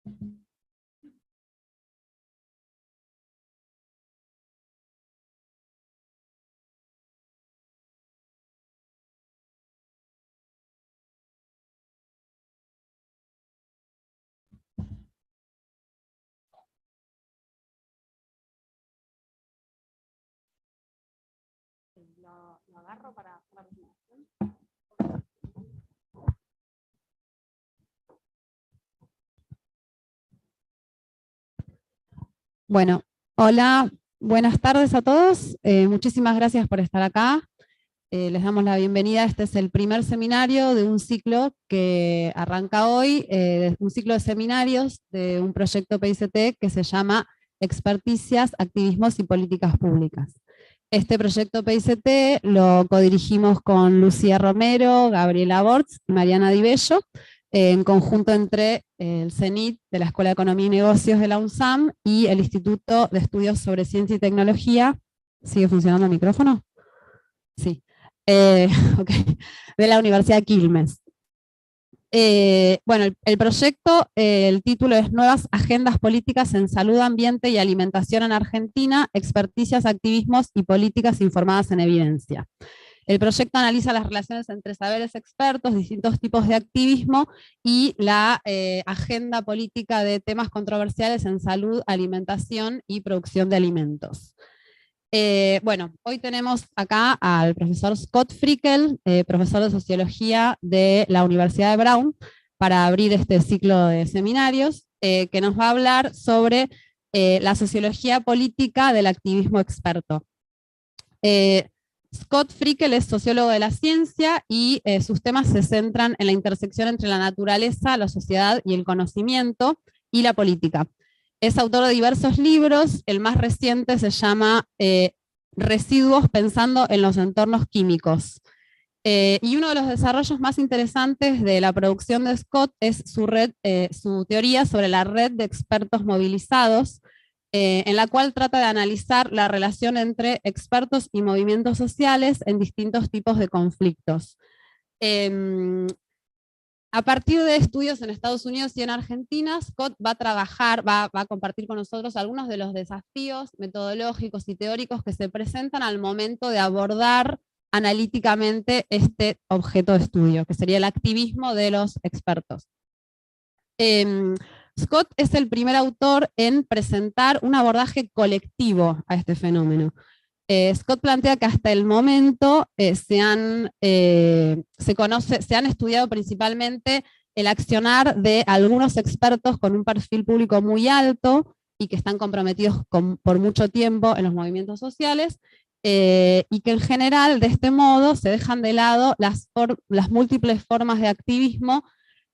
Lo agarro para la presentación. Bueno, hola, buenas tardes a todos. Muchísimas gracias por estar acá. Les damos la bienvenida. Este es el primer seminario de un ciclo que arranca hoy, un ciclo de seminarios de un proyecto PICT que se llama Experticias, Activismos y Políticas Públicas. Este proyecto PICT lo codirigimos con Lucía Romero, Gabriela Bortz y Mariana Di Bello, en conjunto entre el CENIT de la Escuela de Economía y Negocios de la UNSAM y el Instituto de Estudios sobre Ciencia y Tecnología. ¿Sigue funcionando el micrófono? Sí. Okay. De la Universidad de Quilmes. Bueno, el proyecto, el título es Nuevas Agendas Políticas en Salud, Ambiente y Alimentación en Argentina, Experticias, Activismos y Políticas Informadas en Evidencia. El proyecto analiza las relaciones entre saberes expertos, distintos tipos de activismo y la agenda política de temas controversiales en salud, alimentación y producción de alimentos. Bueno, hoy tenemos acá al profesor Scott Frickel, profesor de sociología de la Universidad de Brown, para abrir este ciclo de seminarios, que nos va a hablar sobre la sociología política del activismo experto. Scott Frickel es sociólogo de la ciencia y sus temas se centran en la intersección entre la naturaleza, la sociedad y el conocimiento y la política. Es autor de diversos libros, el más reciente se llama Residuos pensando en los entornos químicos. Y uno de los desarrollos más interesantes de la producción de Scott es su teoría sobre la red de expertos movilizados, en la cual trata de analizar la relación entre expertos y movimientos sociales en distintos tipos de conflictos. A partir de estudios en Estados Unidos y en Argentina, Scott va a compartir con nosotros algunos de los desafíos metodológicos y teóricos que se presentan al momento de abordar analíticamente este objeto de estudio, que sería el activismo de los expertos. Scott es el primer autor en presentar un abordaje colectivo a este fenómeno. Scott plantea que hasta el momento se han estudiado principalmente el accionar de algunos expertos con un perfil público muy alto y que están comprometidos por mucho tiempo en los movimientos sociales, y que en general de este modo se dejan de lado las múltiples formas de activismo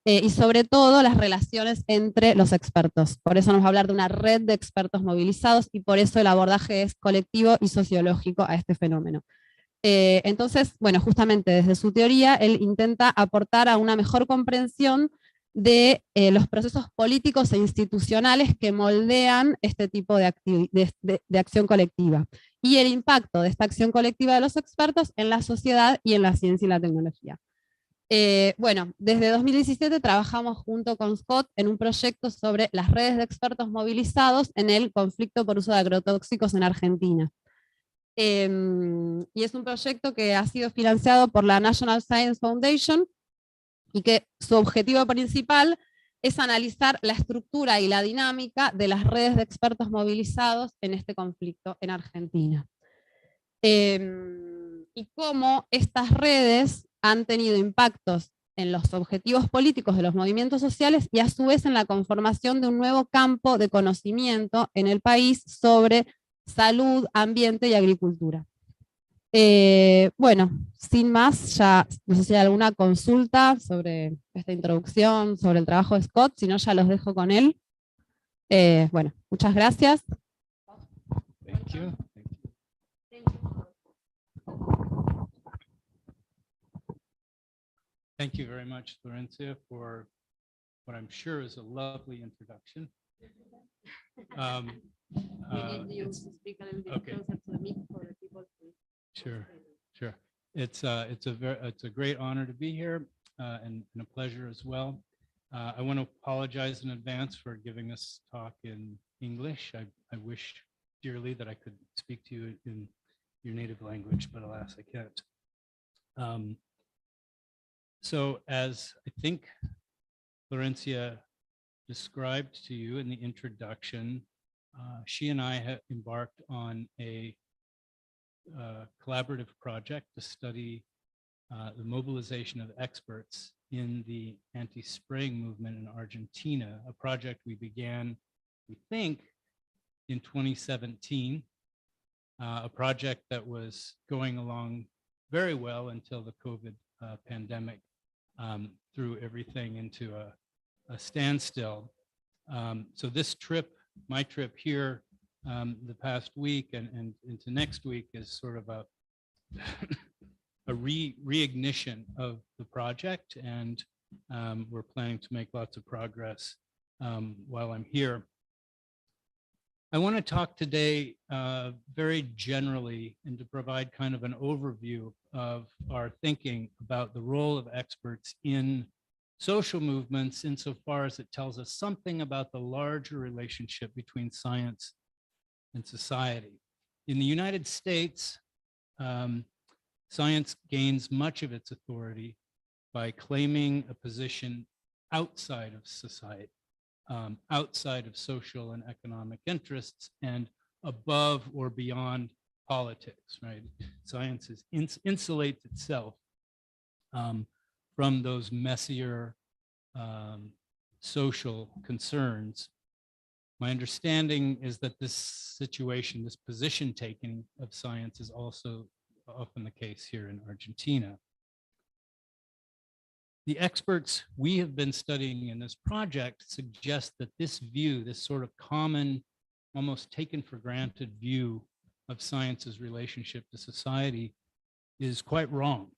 y sobre todo las relaciones entre los expertos. Por eso nos va a hablar de una red de expertos movilizados y por eso el abordaje es colectivo y sociológico a este fenómeno. Entonces, bueno, justamente desde su teoría, él intenta aportar a una mejor comprensión de los procesos políticos e institucionales que moldean este tipo de acción colectiva y el impacto de esta acción colectiva de los expertos en la sociedad y en la ciencia y la tecnología. Bueno, desde 2017 trabajamos junto con Scott en un proyecto sobre las redes de expertos movilizados en el conflicto por uso de agrotóxicos en Argentina. Y es un proyecto que ha sido financiado por la National Science Foundation y que su objetivo principal es analizar la estructura y la dinámica de las redes de expertos movilizados en este conflicto en Argentina. Y cómo estas redes han tenido impactos en los objetivos políticos de los movimientos sociales y a su vez en la conformación de un nuevo campo de conocimiento en el país sobre salud, ambiente y agricultura. Bueno, sin más, ya no sé si hay alguna consulta sobre esta introducción, sobre el trabajo de Scott, si no ya los dejo con él. Bueno, muchas gracias. Thank you. Thank you very much, Florencia, for what I'm sure is a lovely introduction. Okay. Sure, sure. It's a great honor to be here and a pleasure as well. I want to apologize in advance for giving this talk in English. I wish dearly that I could speak to you in your native language, but alas, I can't. So as I think Florencia described to you in the introduction, she and I have embarked on a collaborative project to study the mobilization of experts in the anti-spraying movement in Argentina, a project we began, we think, in 2017, a project that was going along very well until the COVID pandemic threw everything into a standstill. So this trip, my trip here the past week and into next week is sort of a a reignition of the project, and we're planning to make lots of progress while I'm here. I want to talk today very generally and to provide kind of an overview of our thinking about the role of experts in social movements insofar as it tells us something about the larger relationship between science and society. In the United States, science gains much of its authority by claiming a position outside of society, outside of social and economic interests, and above or beyond politics, right? Science insulates itself from those messier social concerns. My understanding is that this situation, this position taking of science is also often the case here in Argentina. The experts we have been studying in this project suggest that this view, this sort of common, almost taken for granted view of science's relationship to society is quite wrong.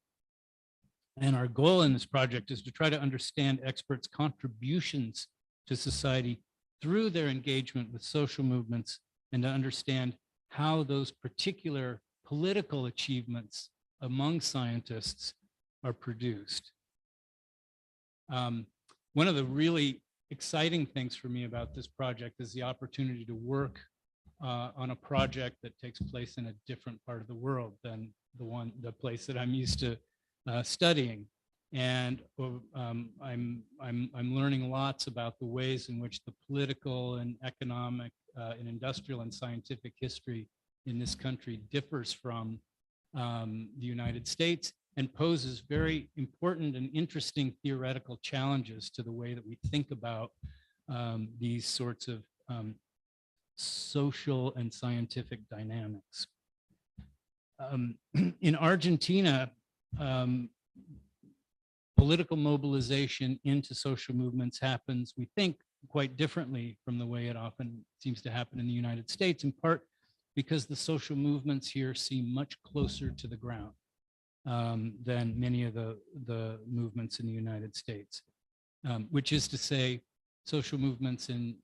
And our goal in this project is to try to understand experts' contributions to society through their engagement with social movements and to understand how those particular political achievements among scientists are produced. One of the really exciting things for me about this project is the opportunity to work on a project that takes place in a different part of the world than the place that I'm used to studying. And I'm learning lots about the ways in which the political and economic and industrial and scientific history in this country differs from the United States and poses very important and interesting theoretical challenges to the way that we think about these sorts of social and scientific dynamics. In Argentina, political mobilization into social movements happens, we think, quite differently from the way it often seems to happen in the United States, in part because the social movements here seem much closer to the ground than many of the movements in the United States, which is to say social movements in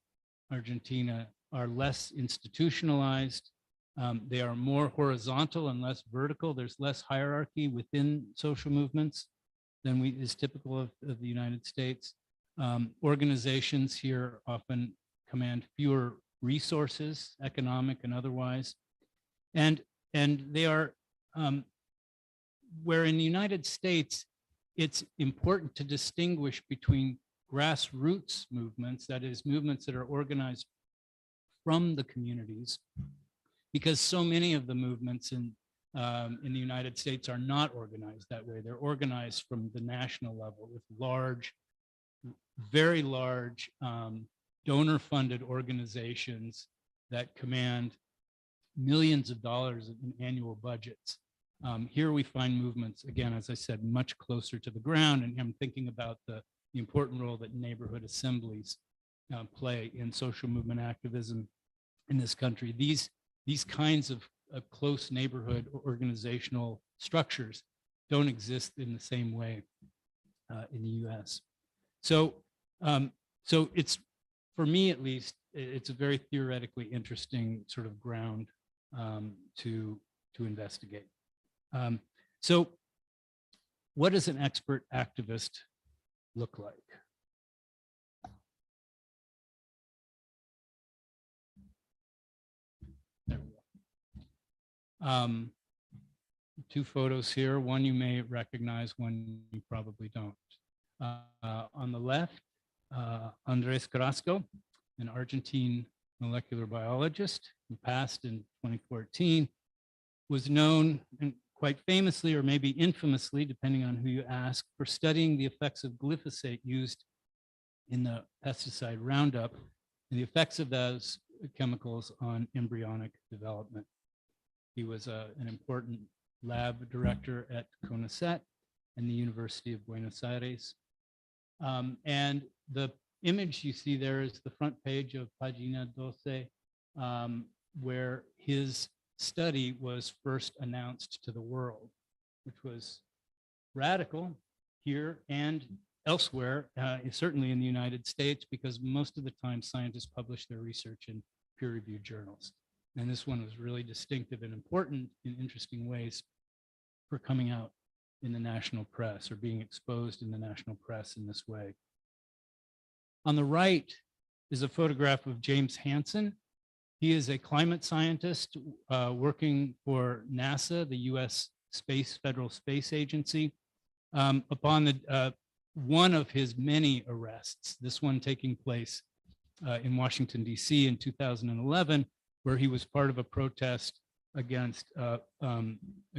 Argentina are less institutionalized. They are more horizontal and less vertical. There's less hierarchy within social movements than is typical of the United States. Organizations here often command fewer resources, economic and otherwise. And they are, where in the United States, it's important to distinguish between grassroots movements, that is, movements that are organized from the communities, because so many of the movements in the United States are not organized that way. They're organized from the national level with large, very large donor-funded organizations that command millions of dollars in annual budgets. Here we find movements, again, as I said, much closer to the ground, and I'm thinking about the important role that neighborhood assemblies play in social movement activism in this country. These kinds of close neighborhood organizational structures don't exist in the same way in the US. So it's, for me at least, it's a very theoretically interesting sort of ground to investigate. So what does an expert activist look like? Two photos here. One you may recognize, one you probably don't. On the left, Andres Carrasco, an Argentine molecular biologist who passed in 2014, was known and quite famously, or maybe infamously, depending on who you ask, for studying the effects of glyphosate used in the pesticide Roundup and the effects of those chemicals on embryonic development. He was an important lab director at CONICET and the University of Buenos Aires. And the image you see there is the front page of Pagina 12, where his study was first announced to the world, which was radical here and elsewhere, certainly in the United States, because most of the time scientists publish their research in peer-reviewed journals. And this one was really distinctive and important in interesting ways for coming out in the national press or being exposed in the national press in this way. On the right is a photograph of James Hansen. He is a climate scientist working for NASA, the US Federal Space Agency, upon the one of his many arrests, this one taking place in Washington, DC in 2011, where he was part of a protest against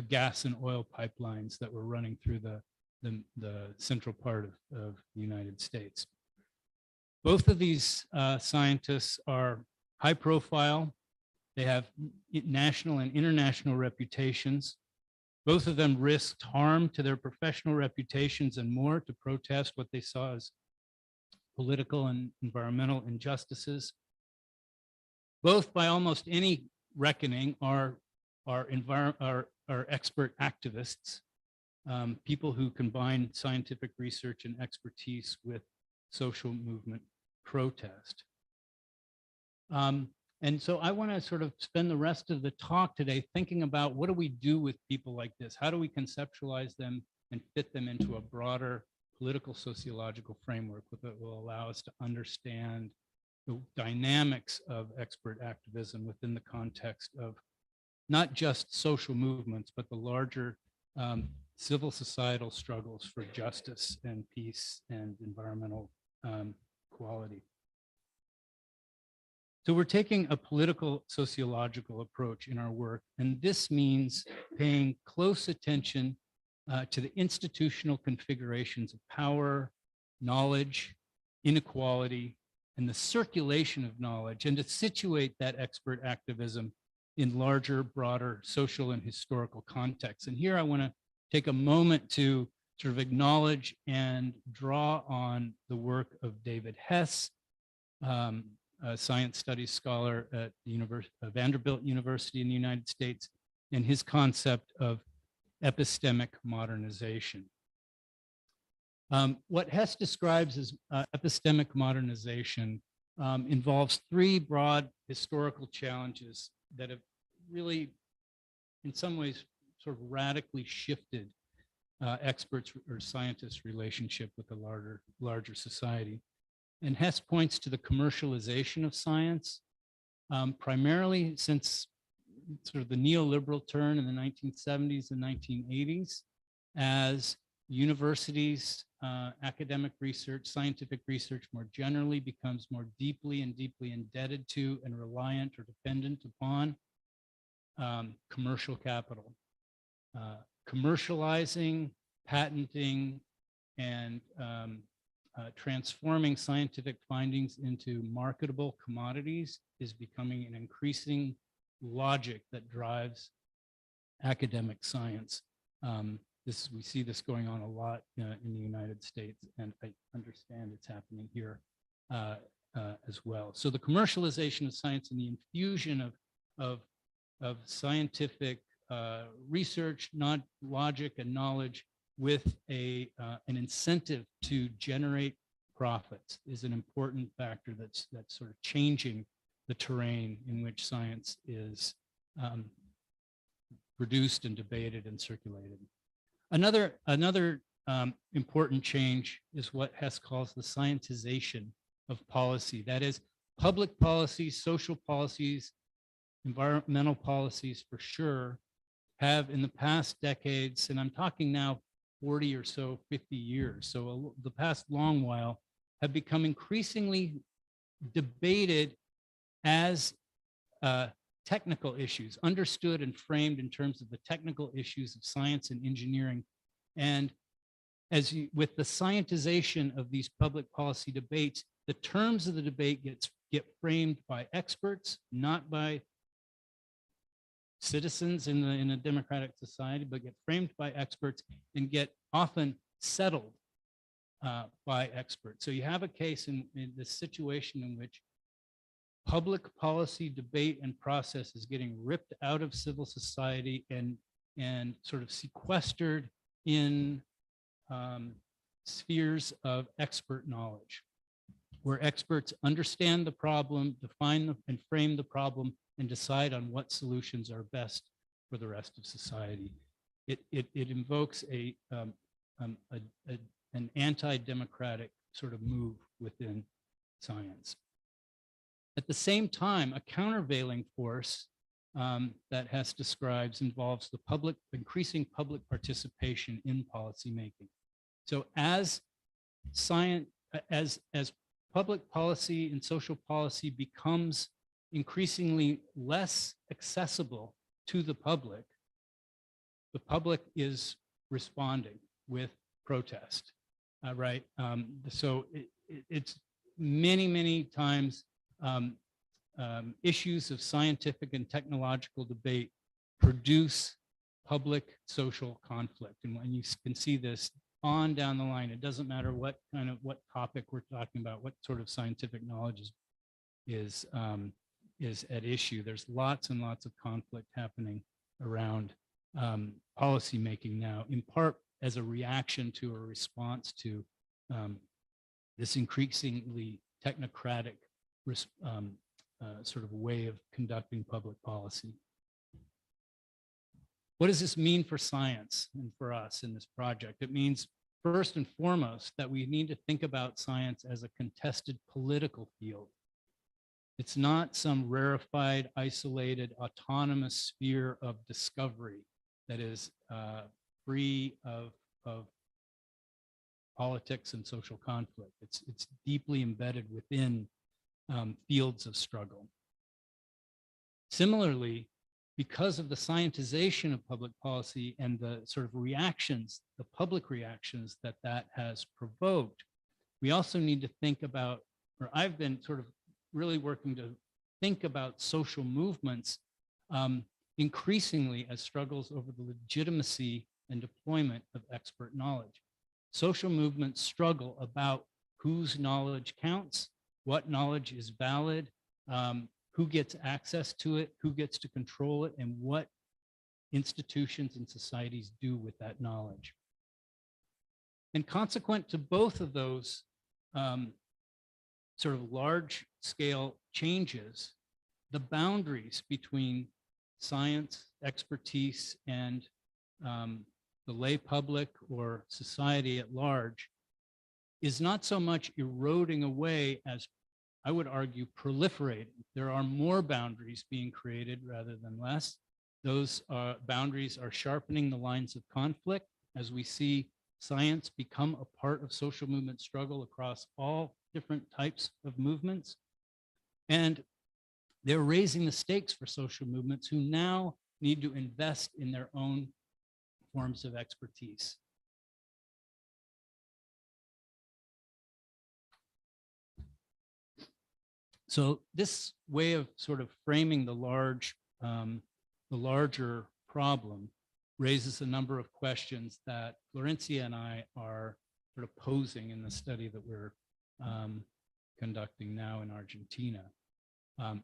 gas and oil pipelines that were running through the central part of the United States. Both of these scientists are high profile. They have national and international reputations. Both of them risked harm to their professional reputations and more to protest what they saw as political and environmental injustices. Both, by almost any reckoning, are expert activists, people who combine scientific research and expertise with social movement protest. And so I want to sort of spend the rest of the talk today thinking about what do we do with people like this? How do we conceptualize them and fit them into a broader political sociological framework that will allow us to understand the dynamics of expert activism within the context of not just social movements, but the larger civil societal struggles for justice and peace and environmental quality. So we're taking a political sociological approach in our work, and this means paying close attention to the institutional configurations of power, knowledge, inequality, and the circulation of knowledge, and to situate that expert activism in larger, broader social and historical contexts. And here I want to take a moment to sort of acknowledge and draw on the work of David Hess, a science studies scholar at the Vanderbilt University in the United States, and his concept of epistemic modernization. What Hess describes as epistemic modernization involves three broad historical challenges that have really, in some ways, sort of radically shifted experts or scientists' relationship with the larger society. And Hess points to the commercialization of science, primarily since sort of the neoliberal turn in the 1970s and 1980s, as universities, academic research, scientific research more generally becomes more deeply and deeply indebted to and reliant or dependent upon commercial capital. Commercializing, patenting, and transforming scientific findings into marketable commodities is becoming an increasing logic that drives academic science. We see this going on a lot in the United States, and I understand it's happening here as well. So the commercialization of science and the infusion of scientific research, not logic and knowledge, with an incentive to generate profits is an important factor that's sort of changing the terrain in which science is produced and debated and circulated. Another important change is what Hess calls the scientization of policy. That is, public policies, social policies, environmental policies for sure, have in the past decades, and I'm talking now 40 or so, 50 years, so the past long while, have become increasingly debated as technical issues, understood and framed in terms of the technical issues of science and engineering. And with the scientization of these public policy debates, the terms of the debate get framed by experts, not by citizens in a democratic society, but get framed by experts and get often settled by experts. So you have a case in this situation in which public policy debate and process is getting ripped out of civil society and sort of sequestered in spheres of expert knowledge, where experts understand the problem, define and frame the problem, and decide on what solutions are best for the rest of society. It invokes an anti-democratic sort of move within science. At the same time, a countervailing force that Hess describes involves the increasing public participation in policymaking. So as public policy and social policy becomes increasingly less accessible to the public is responding with protest, right? So it's many times issues of scientific and technological debate produce public social conflict. And when you can see this on down the line, it doesn't matter what topic we're talking about, what sort of scientific knowledge is at issue. There's lots and lots of conflict happening around policy making now, in part as a reaction to or response to this increasingly technocratic sort of way of conducting public policy. What does this mean for science and for us in this project? It means, first and foremost, that we need to think about science as a contested political field. It's not some rarefied, isolated, autonomous sphere of discovery that is free of politics and social conflict. It's deeply embedded within fields of struggle. Similarly, because of the scientization of public policy and the sort of reactions, the public reactions that has provoked, we also need to think about, or I've been sort of really working to think about social movements increasingly as struggles over the legitimacy and deployment of expert knowledge. Social movements struggle about whose knowledge counts, what knowledge is valid, who gets access to it, who gets to control it, and what institutions and societies do with that knowledge. And consequent to both of those sort of large scale changes, the boundaries between science, expertise, and the lay public or society at large is not so much eroding away as, I would argue, proliferating. There are more boundaries being created rather than less. Those boundaries are sharpening the lines of conflict as we see science become a part of social movement struggle across all different types of movements. And they're raising the stakes for social movements who now need to invest in their own forms of expertise. So this way of sort of framing the larger problem raises a number of questions that Florencia and I are sort of posing in the study that we're conducting now in Argentina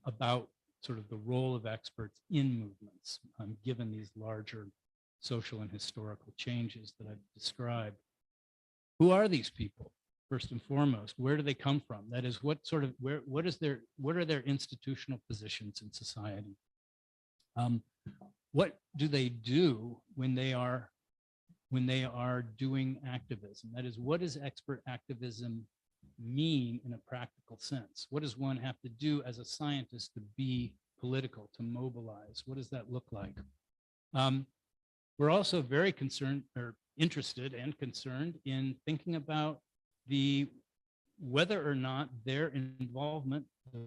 about sort of the role of experts in movements, given these larger social and historical changes that I've described. Who are these people? First and foremost, where do they come from? That is, what are their institutional positions in society? What do they do when they are doing activism? That is, what does expert activism mean in a practical sense? What does one have to do as a scientist to be political, to mobilize? What does that look like? We're also very concerned or interested and concerned in thinking about whether or not their involvement, the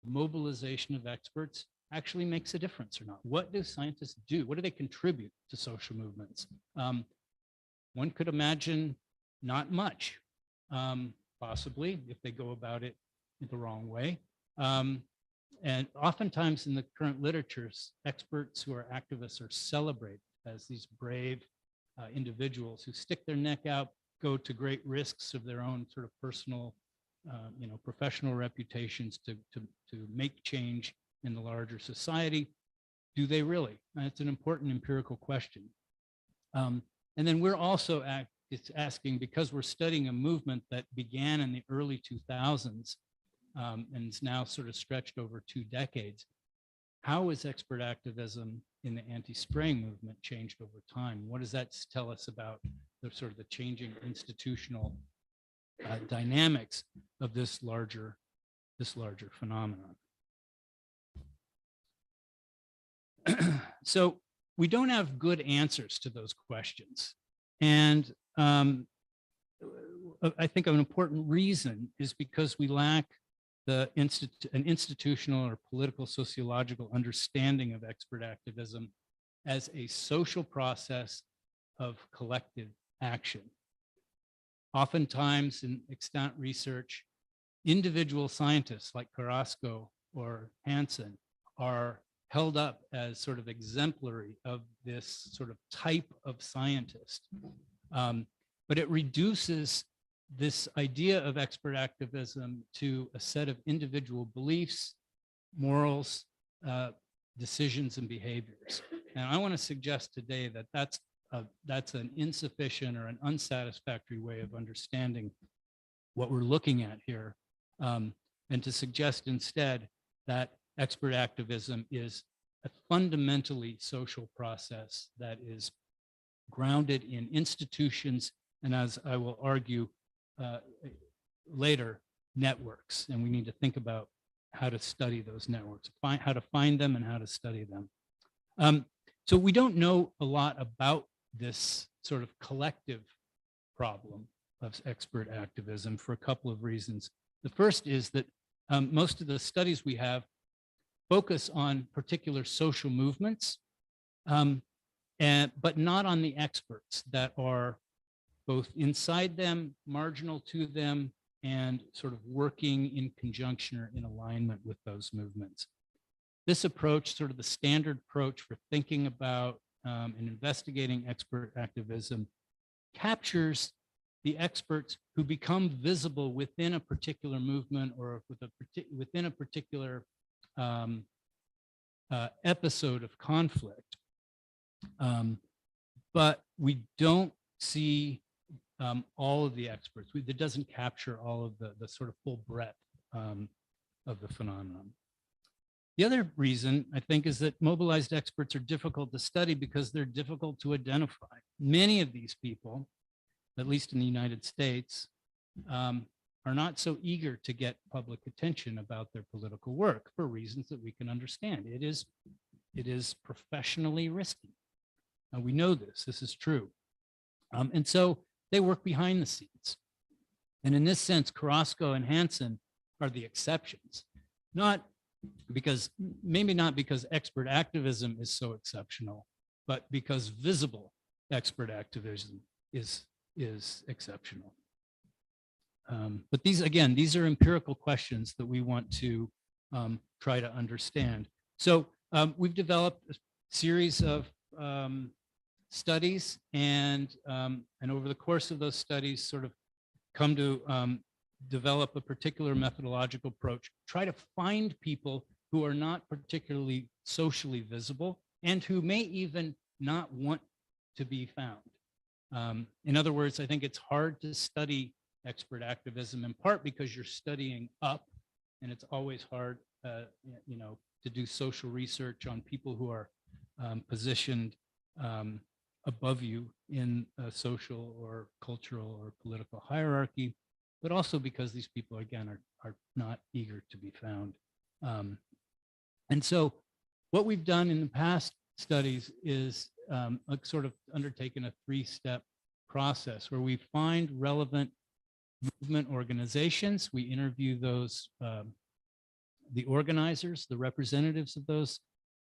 mobilization of experts actually makes a difference or not. What do scientists do? What do they contribute to social movements? One could imagine not much, possibly, if they go about it the wrong way. And oftentimes in the current literatures, experts who are activists are celebrated as these brave individuals who stick their neck out, go to great risks of their own sort of personal, professional reputations to make change in the larger society. Do they really? And it's an important empirical question. And then we're also asking, because we're studying a movement that began in the early 2000s and is now sort of stretched over 2 decades, how has expert activism in the anti-spraying movement changed over time? What does that tell us about the sort of the changing institutional dynamics of this larger phenomenon? So we don't have good answers to those questions. And I think an important reason is because we lack an institutional or political sociological understanding of expert activism as a social process of collective action. Oftentimes in extant research, individual scientists like Carrasco or Hansen are held up as sort of exemplary of this sort of type of scientist. But it reduces this idea of expert activism to a set of individual beliefs, morals, decisions, and behaviors. And I want to suggest today that that's an insufficient or an unsatisfactory way of understanding what we're looking at here, and to suggest instead that expert activism is a fundamentally social process that is grounded in institutions, and as I will argue later, networks. And we need to think about how to study those networks, how to find them and how to study them. So we don't know a lot about this sort of collective problem of expert activism for a couple of reasons. The first is that most of the studies we have focus on particular social movements, but not on the experts that are both inside them, marginal to them, and sort of working in conjunction or in alignment with those movements. This approach, sort of the standard approach for thinking about and investigating expert activism, captures the experts who become visible within a particular movement or within a particular episode of conflict. But we don't see all of the experts. It doesn't capture all of the sort of full breadth of the phenomenon. The other reason, I think, is that mobilized experts are difficult to study because they're difficult to identify. Many of these people, at least in the United States, are not so eager to get public attention about their political work for reasons that we can understand. It is professionally risky. We know this is true. And so they work behind the scenes. And in this sense, Carrasco and Hansen are the exceptions. Maybe not because expert activism is so exceptional, but because visible expert activism is exceptional. But these are empirical questions that we want to try to understand. So we've developed a series of studies, and over the course of those studies sort of come to develop a particular methodological approach, try to find people who are not particularly socially visible and who may even not want to be found. In other words, I think it's hard to study expert activism in part because you're studying up, and it's always hard to do social research on people who are positioned above you in a social or cultural or political hierarchy, but also because these people, again, are not eager to be found. And so what we've done in the past studies is sort of undertaken a 3-step process where we find relevant movement organizations. We interview those, the organizers, the representatives of those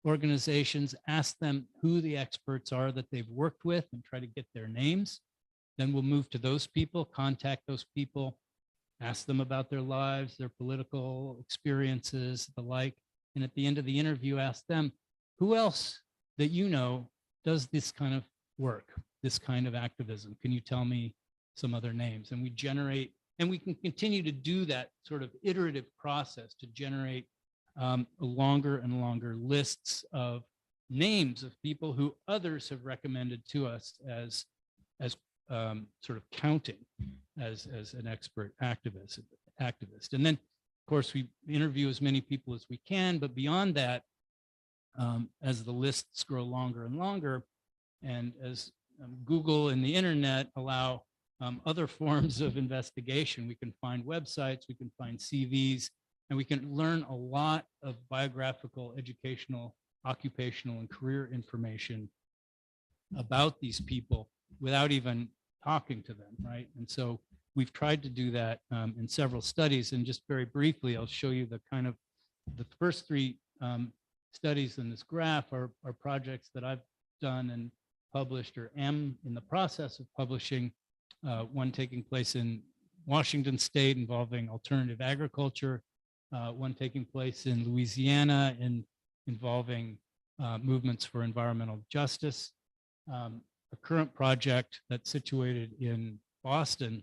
organizations, ask them who the experts are that they've worked with and try to get their names. Then we'll move to those people, contact those people, ask them about their lives, their political experiences, the like. And at the end of the interview, ask them, who else that you know does this kind of work, this kind of activism? Can you tell me some other names? And we generate, and we can continue to do that sort of iterative process to generate longer and longer lists of names of people who others have recommended to us as sort of counting as an expert activist. And then, of course, we interview as many people as we can, but beyond that, as the lists grow longer and longer, and as Google and the internet allow other forms of investigation, we can find websites, we can find CVs, and we can learn a lot of biographical, educational, occupational, and career information about these people without even talking to them, right? And so we've tried to do that in several studies. And just very briefly, I'll show you the kind of the first 3 studies in this graph are projects that I've done and published or am in the process of publishing, one taking place in Washington State involving alternative agriculture, one taking place in Louisiana involving movements for environmental justice, a current project that's situated in Boston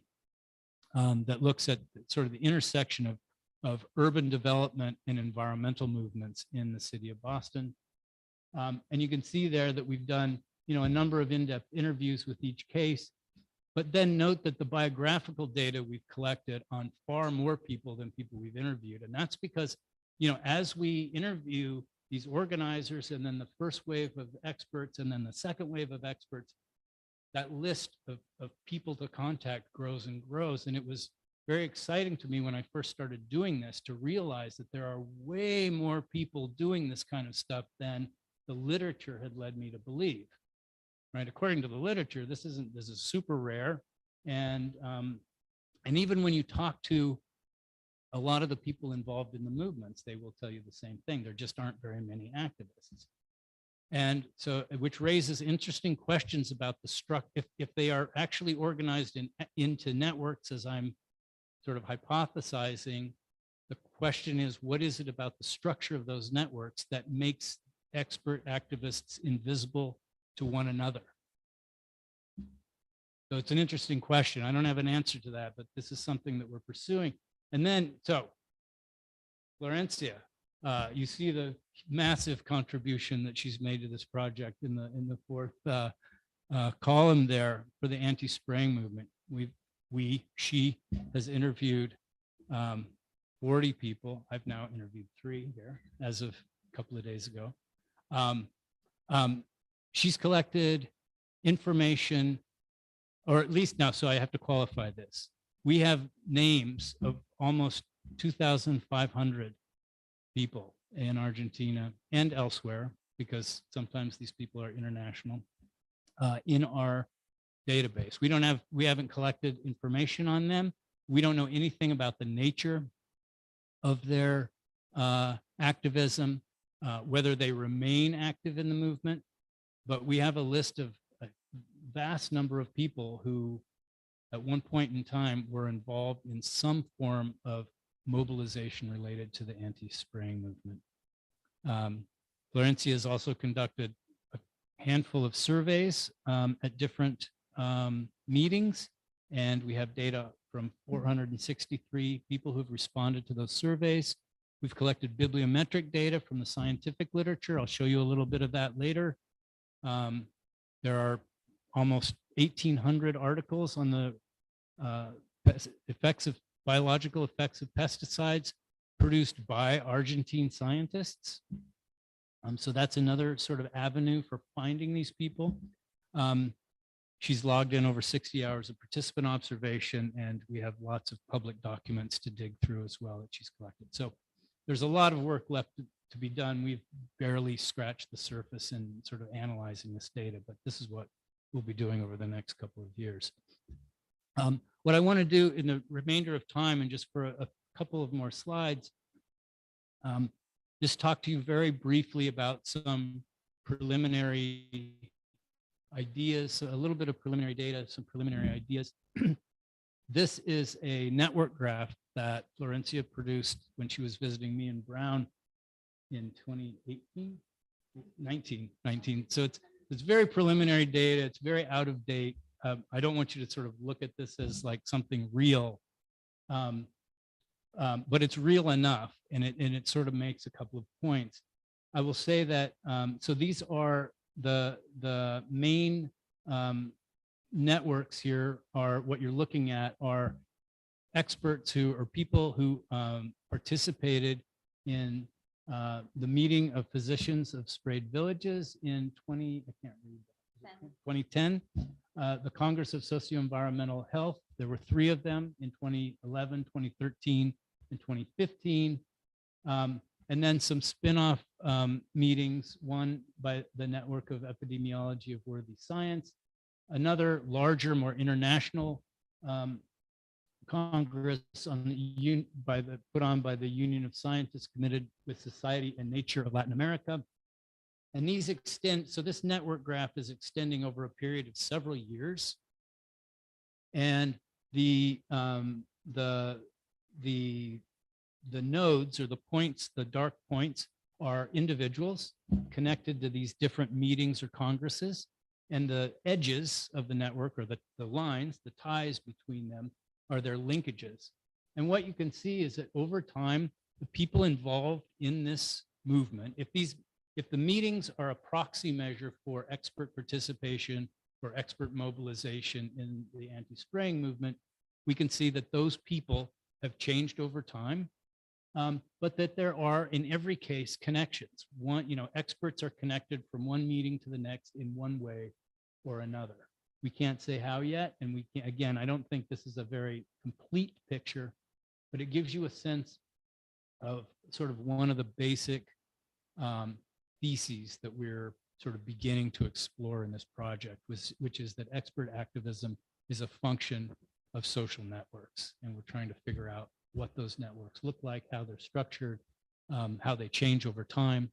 that looks at sort of the intersection of urban development and environmental movements in the city of Boston. And you can see there that we've done, a number of in-depth interviews with each case, but then note that the biographical data we've collected on far more people than people we've interviewed. And that's because, as we interview these organizers and then the first wave of experts and then the second wave of experts, that list of people to contact grows and grows. And it was very exciting to me when I first started doing this to realize that there are way more people doing this kind of stuff than the literature had led me to believe, right? According to the literature, this is super rare. And even when you talk to a lot of the people involved in the movements, they will tell you the same thing. There just aren't very many activists. And so, which raises interesting questions about the structure, if they are actually organized into networks, as I'm sort of hypothesizing, the question is, what is it about the structure of those networks that makes expert activists invisible to one another? So it's an interesting question. I don't have an answer to that, but this is something that we're pursuing. And then, so Florencia, you see the massive contribution that she's made to this project in the 4th column there for the anti-spraying movement. She has interviewed 40 people. I've now interviewed 3 here as of a couple of days ago. She's collected information, or at least now, so I have to qualify this. We have names of almost 2,500 people in Argentina and elsewhere, because sometimes these people are international, in our database. We haven't collected information on them. We don't know anything about the nature of their activism, whether they remain active in the movement, but we have a list of a vast number of people who at one point in time were involved in some form of mobilization related to the anti-spraying movement. Florencia has also conducted a handful of surveys at different meetings, and we have data from 463 people who've responded to those surveys. We've collected bibliometric data from the scientific literature. I'll show you a little bit of that later. There are almost 1,800 articles on the biological effects of pesticides produced by Argentine scientists. So that's another sort of avenue for finding these people. She's logged in over 60 hours of participant observation, and we have lots of public documents to dig through as well that she's collected. So there's a lot of work left to be done. We've barely scratched the surface in sort of analyzing this data, but this is what we'll be doing over the next couple of years. What I want to do in the remainder of time, and just for a couple of more slides, just talk to you very briefly about some preliminary ideas, a little bit of preliminary data, some preliminary ideas. This is a network graph that Florencia produced when she was visiting me in Brown in 2018, 19. So it's very preliminary data. It's very out of date. I don't want you to sort of look at this as like something real, but it's real enough, and it sort of makes a couple of points. I will say that, so these are the main networks here are what you're looking at are experts who are people who participated in the meeting of physicians of Sprayed Villages in 2010, the Congress of Socio-Environmental Health. There were 3 of them in 2011, 2013, and 2015. And then some spin-off meetings, one by the Network of Epidemiology of Worthy Science, another larger, more international Congress on put on by the Union of Scientists Committed with Society and Nature of Latin America. And these extend, so this network graph is extending over a period of several years. And the nodes, or the points, the dark points, are individuals connected to these different meetings or congresses. And the edges of the network, or the lines, the ties between them, are their linkages. And what you can see is that over time, the people involved in this movement, if the meetings are a proxy measure for expert participation or expert mobilization in the anti-spraying movement, we can see that those people have changed over time, but that there are, in every case, connections. Experts are connected from one meeting to the next in one way or another. We can't say how yet, and we can't, again, I don't think this is a very complete picture, but it gives you a sense of sort of one of the basic theses that we're sort of beginning to explore in this project, which is that expert activism is a function of social networks. And we're trying to figure out what those networks look like, how they're structured, how they change over time,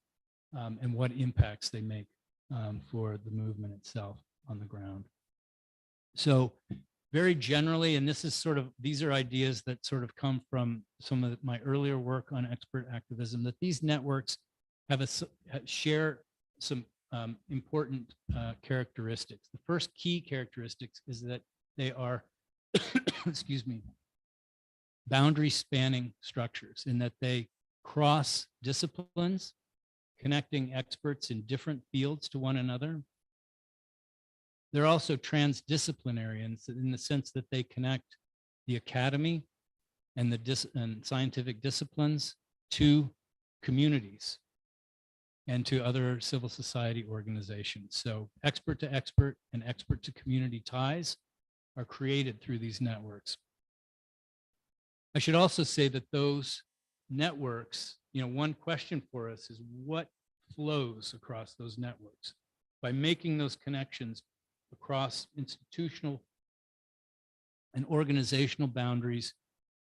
and what impacts they make for the movement itself on the ground. So very generally, and this is sort of, these are ideas that sort of come from some of my earlier work on expert activism, that these networks share some important characteristics. The first key characteristics is that they are, excuse me, boundary spanning structures, in that they cross disciplines, connecting experts in different fields to one another. They're also transdisciplinary in the sense that they connect the academy and and scientific disciplines to communities and to other civil society organizations. So expert to expert and expert to community ties are created through these networks. I should also say that those networks, one question for us is what flows across those networks. By making those connections across institutional and organizational boundaries,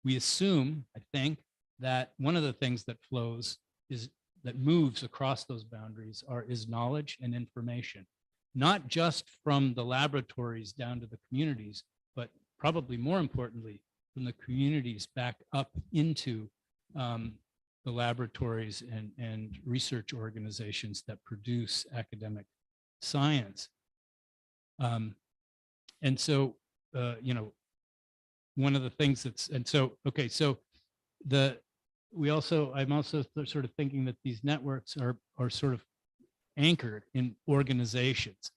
we assume, I think, that one of the things that flows that moves across those boundaries is knowledge and information, not just from the laboratories down to the communities, but probably more importantly, from the communities back up into the laboratories and research organizations that produce academic science. And so, one of the things I'm also sort of thinking that these networks are sort of anchored in organizations.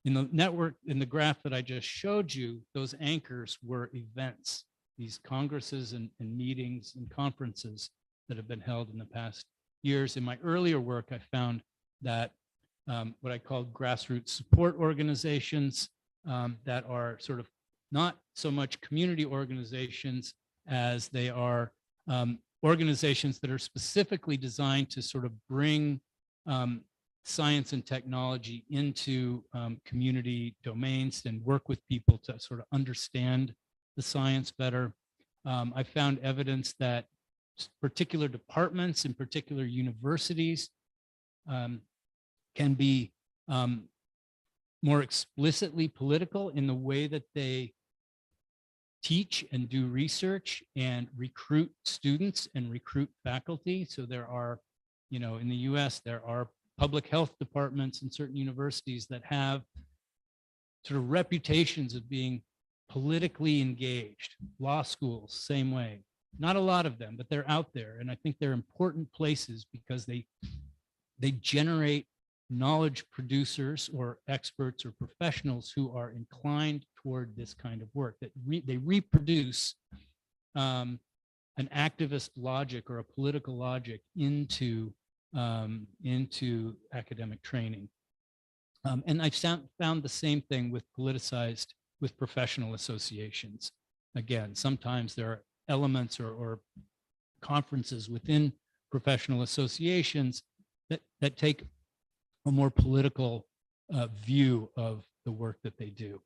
In the graph that I just showed you, those anchors were events, these congresses and meetings and conferences that have been held in the past years. In my earlier work, I found that what I called grassroots support organizations that are sort of not so much community organizations as they are organizations that are specifically designed to sort of bring science and technology into community domains and work with people to sort of understand the science better. I found evidence that particular departments and particular universities can be more explicitly political in the way that they teach and do research and recruit students and recruit faculty. So there are, you know, in the US, there are public health departments in certain universities that have sort of reputations of being politically engaged. Law schools, same way. Not a lot of them, but they're out there. And I think they're important places because they generate knowledge producers or experts or professionals who are inclined toward this kind of work, that they reproduce an activist logic or a political logic into academic training. And I've found the same thing with professional associations. Again, sometimes there are elements or conferences within professional associations that take a more political view of the work that they do.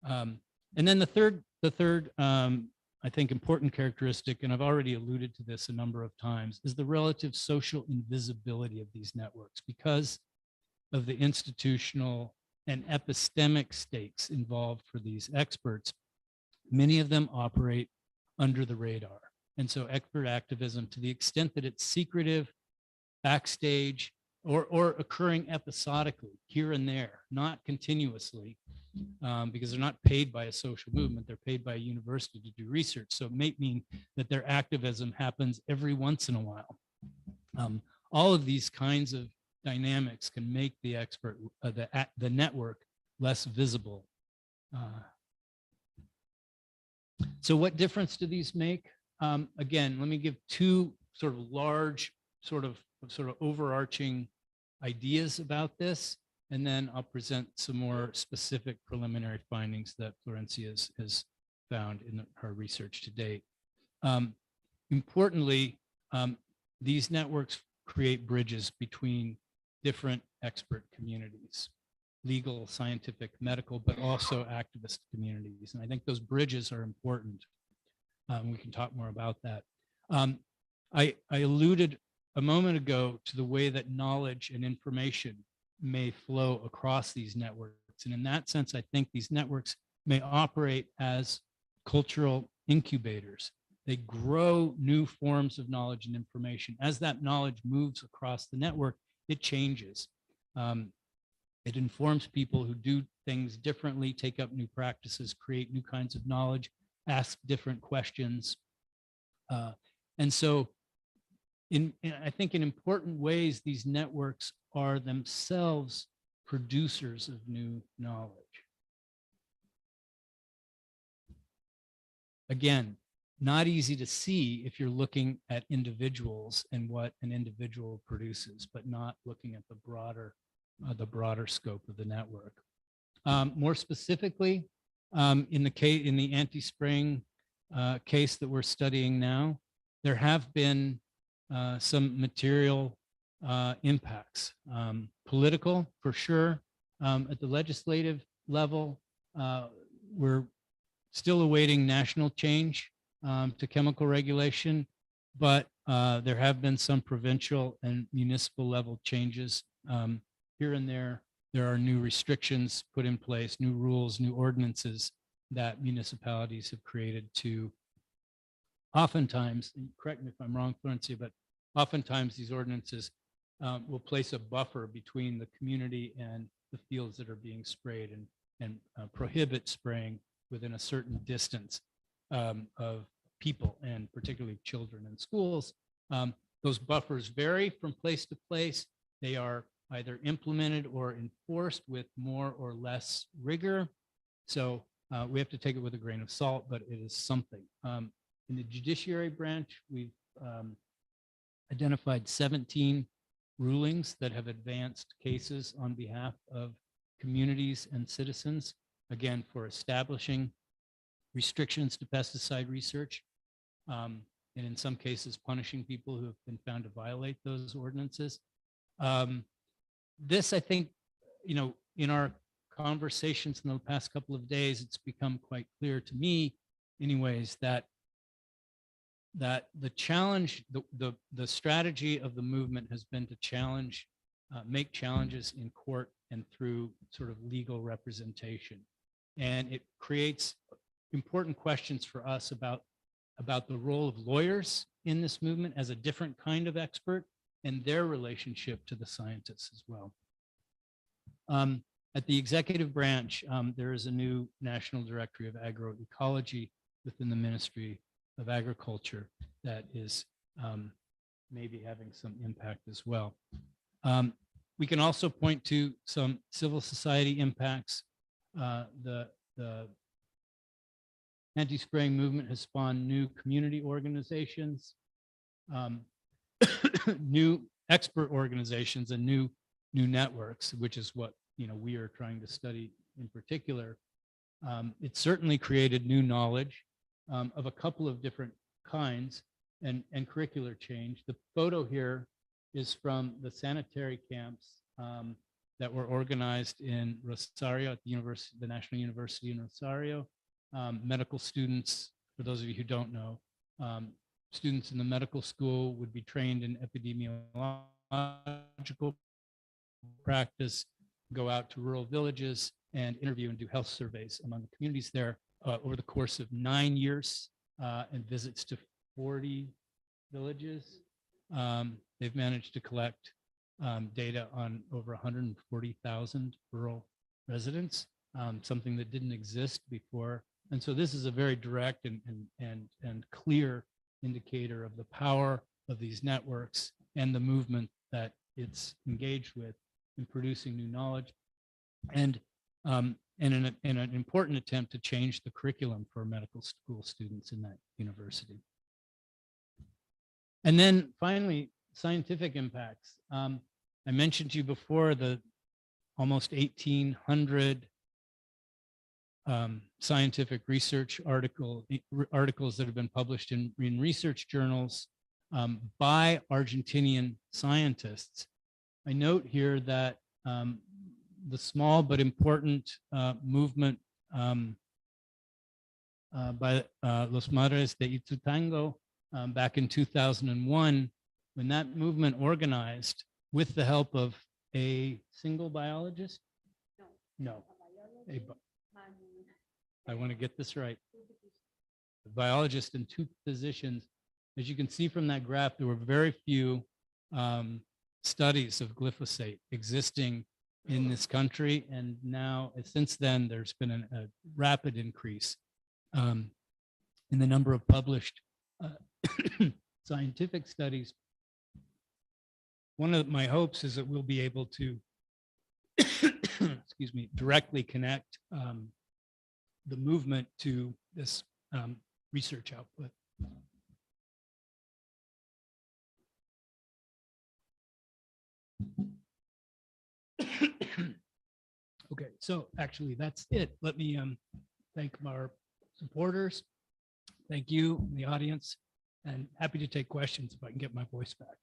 And then the third I think important characteristic, and I've already alluded to this a number of times, is the relative social invisibility of these networks because of the institutional and epistemic stakes involved for these experts. Many of them operate under the radar. And so expert activism, to the extent that it's secretive, backstage, or occurring episodically here and there, not continuously, because they're not paid by a social movement, they're paid by a university to do research. So it may mean that their activism happens every once in a while. All of these kinds of dynamics can make the the network less visible. So what difference do these make? Again, let me give two sort of large, sort of overarching ideas about this, and then I'll present some more specific preliminary findings that Florencia has found in her research to date. Importantly, these networks create bridges between different expert communities, legal, scientific, medical, but also activist communities. And I think those bridges are important. We can talk more about that. I alluded a moment ago to the way that knowledge and information may flow across these networks. And in that sense, I think these networks may operate as cultural incubators. They grow new forms of knowledge and information. As that knowledge moves across the network, it changes. It informs people who do things differently, take up new practices, create new kinds of knowledge, ask different questions. And so I think in important ways, these networks are themselves producers of new knowledge. Again, not easy to see if you're looking at individuals and what an individual produces, but not looking at the broader scope of the network. More specifically, in the anti-spraying case that we're studying now, there have been some material impacts. Political, for sure. At the legislative level, we're still awaiting national change to chemical regulation, but there have been some provincial and municipal level changes. Here and there are new restrictions put in place, new rules, new ordinances that municipalities have created to oftentimes, correct me if I'm wrong, Florencia, but oftentimes these ordinances will place a buffer between the community and the fields that are being sprayed and prohibit spraying within a certain distance of people, and particularly children in schools. Those buffers vary from place to place. They are either implemented or enforced with more or less rigor. So we have to take it with a grain of salt, but it is something. In the judiciary branch, we've identified 17 rulings that have advanced cases on behalf of communities and citizens, again, for establishing restrictions to pesticide research. and in some cases punishing people who have been found to violate those ordinances. This, I think, in our conversations in the past couple of days, it's become quite clear to me, anyways, that the challenge, the strategy of the movement has been to challenge, make challenges in court and through sort of legal representation. And it creates important questions for us about the role of lawyers in this movement as a different kind of expert and their relationship to the scientists as well. At the executive branch, there is a new National Directory of Agroecology within the Ministry of Agriculture that is maybe having some impact as well. We can also point to some civil society impacts. The anti-spraying movement has spawned new community organizations, new expert organizations, and new networks, which is what we are trying to study in particular. It certainly created new knowledge of a couple of different kinds and curricular change. The photo here is from the sanitary camps that were organized in Rosario at the National University in Rosario. Medical students, for those of you who don't know, students in the medical school would be trained in epidemiological practice, go out to rural villages and interview and do health surveys among the communities there over the course of 9 years and visits to 40 villages. They've managed to collect data on over 140,000 rural residents, something that didn't exist before. And so this is a very direct and clear indicator of the power of these networks and the movement that it's engaged with in producing new knowledge, and an important attempt to change the curriculum for medical school students in that university. And then finally, scientific impacts. I mentioned to you before the almost 1,800 scientific research articles that have been published in research journals by Argentinian scientists. I note here that the small but important movement by Los Madres de Itutango back in 2001, when that movement organized with the help of a single biologist? No. I want to get this right. A biologist and 2 physicians. As you can see from that graph, there were very few studies of glyphosate existing in this country. And now, since then, there's been a rapid increase in the number of published scientific studies. One of my hopes is that we'll be able to, excuse me, directly connect the movement to this research output. Okay, so actually that's it. Let me thank our supporters. Thank you, the audience, and happy to take questions if I can get my voice back.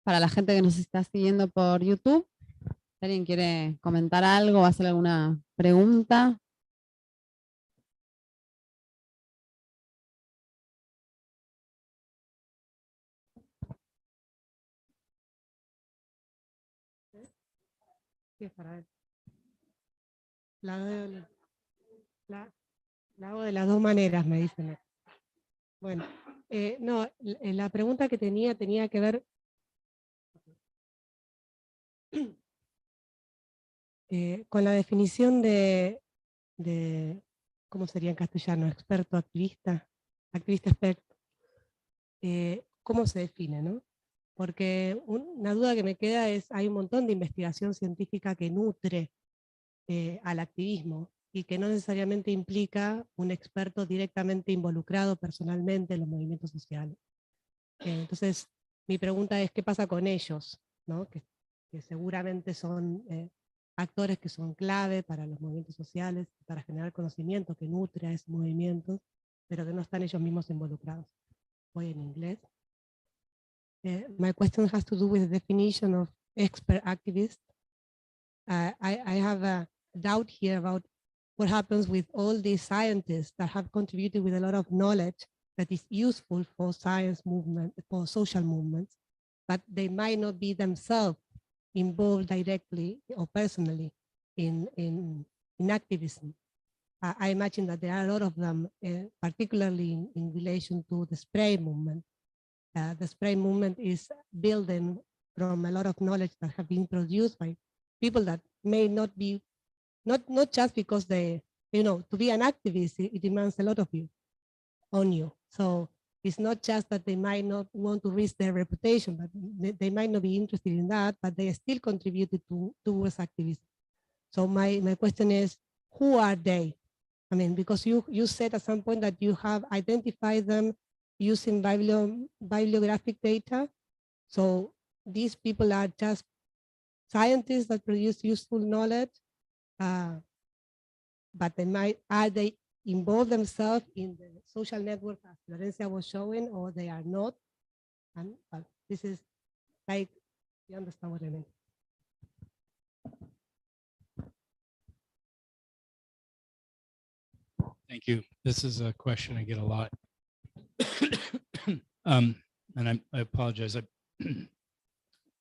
Para la gente que nos está siguiendo por YouTube, si alguien quiere comentar algo o hacer alguna pregunta. Sí, es para él. La hago de las dos maneras, me dicen. Bueno, no, la pregunta que tenía que ver con la definición de, ¿cómo sería en castellano? Experto, activista, experto. ¿Cómo se define, no? Porque una duda que me queda es, hay un montón de investigación científica que nutre al activismo y que no necesariamente implica un experto directamente involucrado personalmente en los movimientos sociales. Entonces, mi pregunta es, ¿qué pasa con ellos? ¿No? Que seguramente son actores que son clave para los movimientos sociales, para generar conocimiento que nutre a esos movimientos, pero que no están ellos mismos involucrados. Voy en inglés. My question has to do with the definition of expert activist. I have a doubt here about what happens with all these scientists that have contributed with a lot of knowledge that is useful for science movement, for social movements, but they might not be themselves involved directly or personally in activism. I imagine that there are a lot of them, particularly in relation to the spray movement. The spray movement is building from a lot of knowledge that have been produced by people that may not be, not just because they, to be an activist, it demands a lot of you, on you. So it's not just that they might not want to risk their reputation, but they might not be interested in that, but they still contributed towards activism. So my question is, who are they? I mean, because you said at some point that you have identified them using bibliographic data. So these people are just scientists that produce useful knowledge, but are they involved themselves in the social network as Florencia was showing, or they are not? And this is like, you understand what I mean? Thank you. This is a question I get a lot. And I apologize. I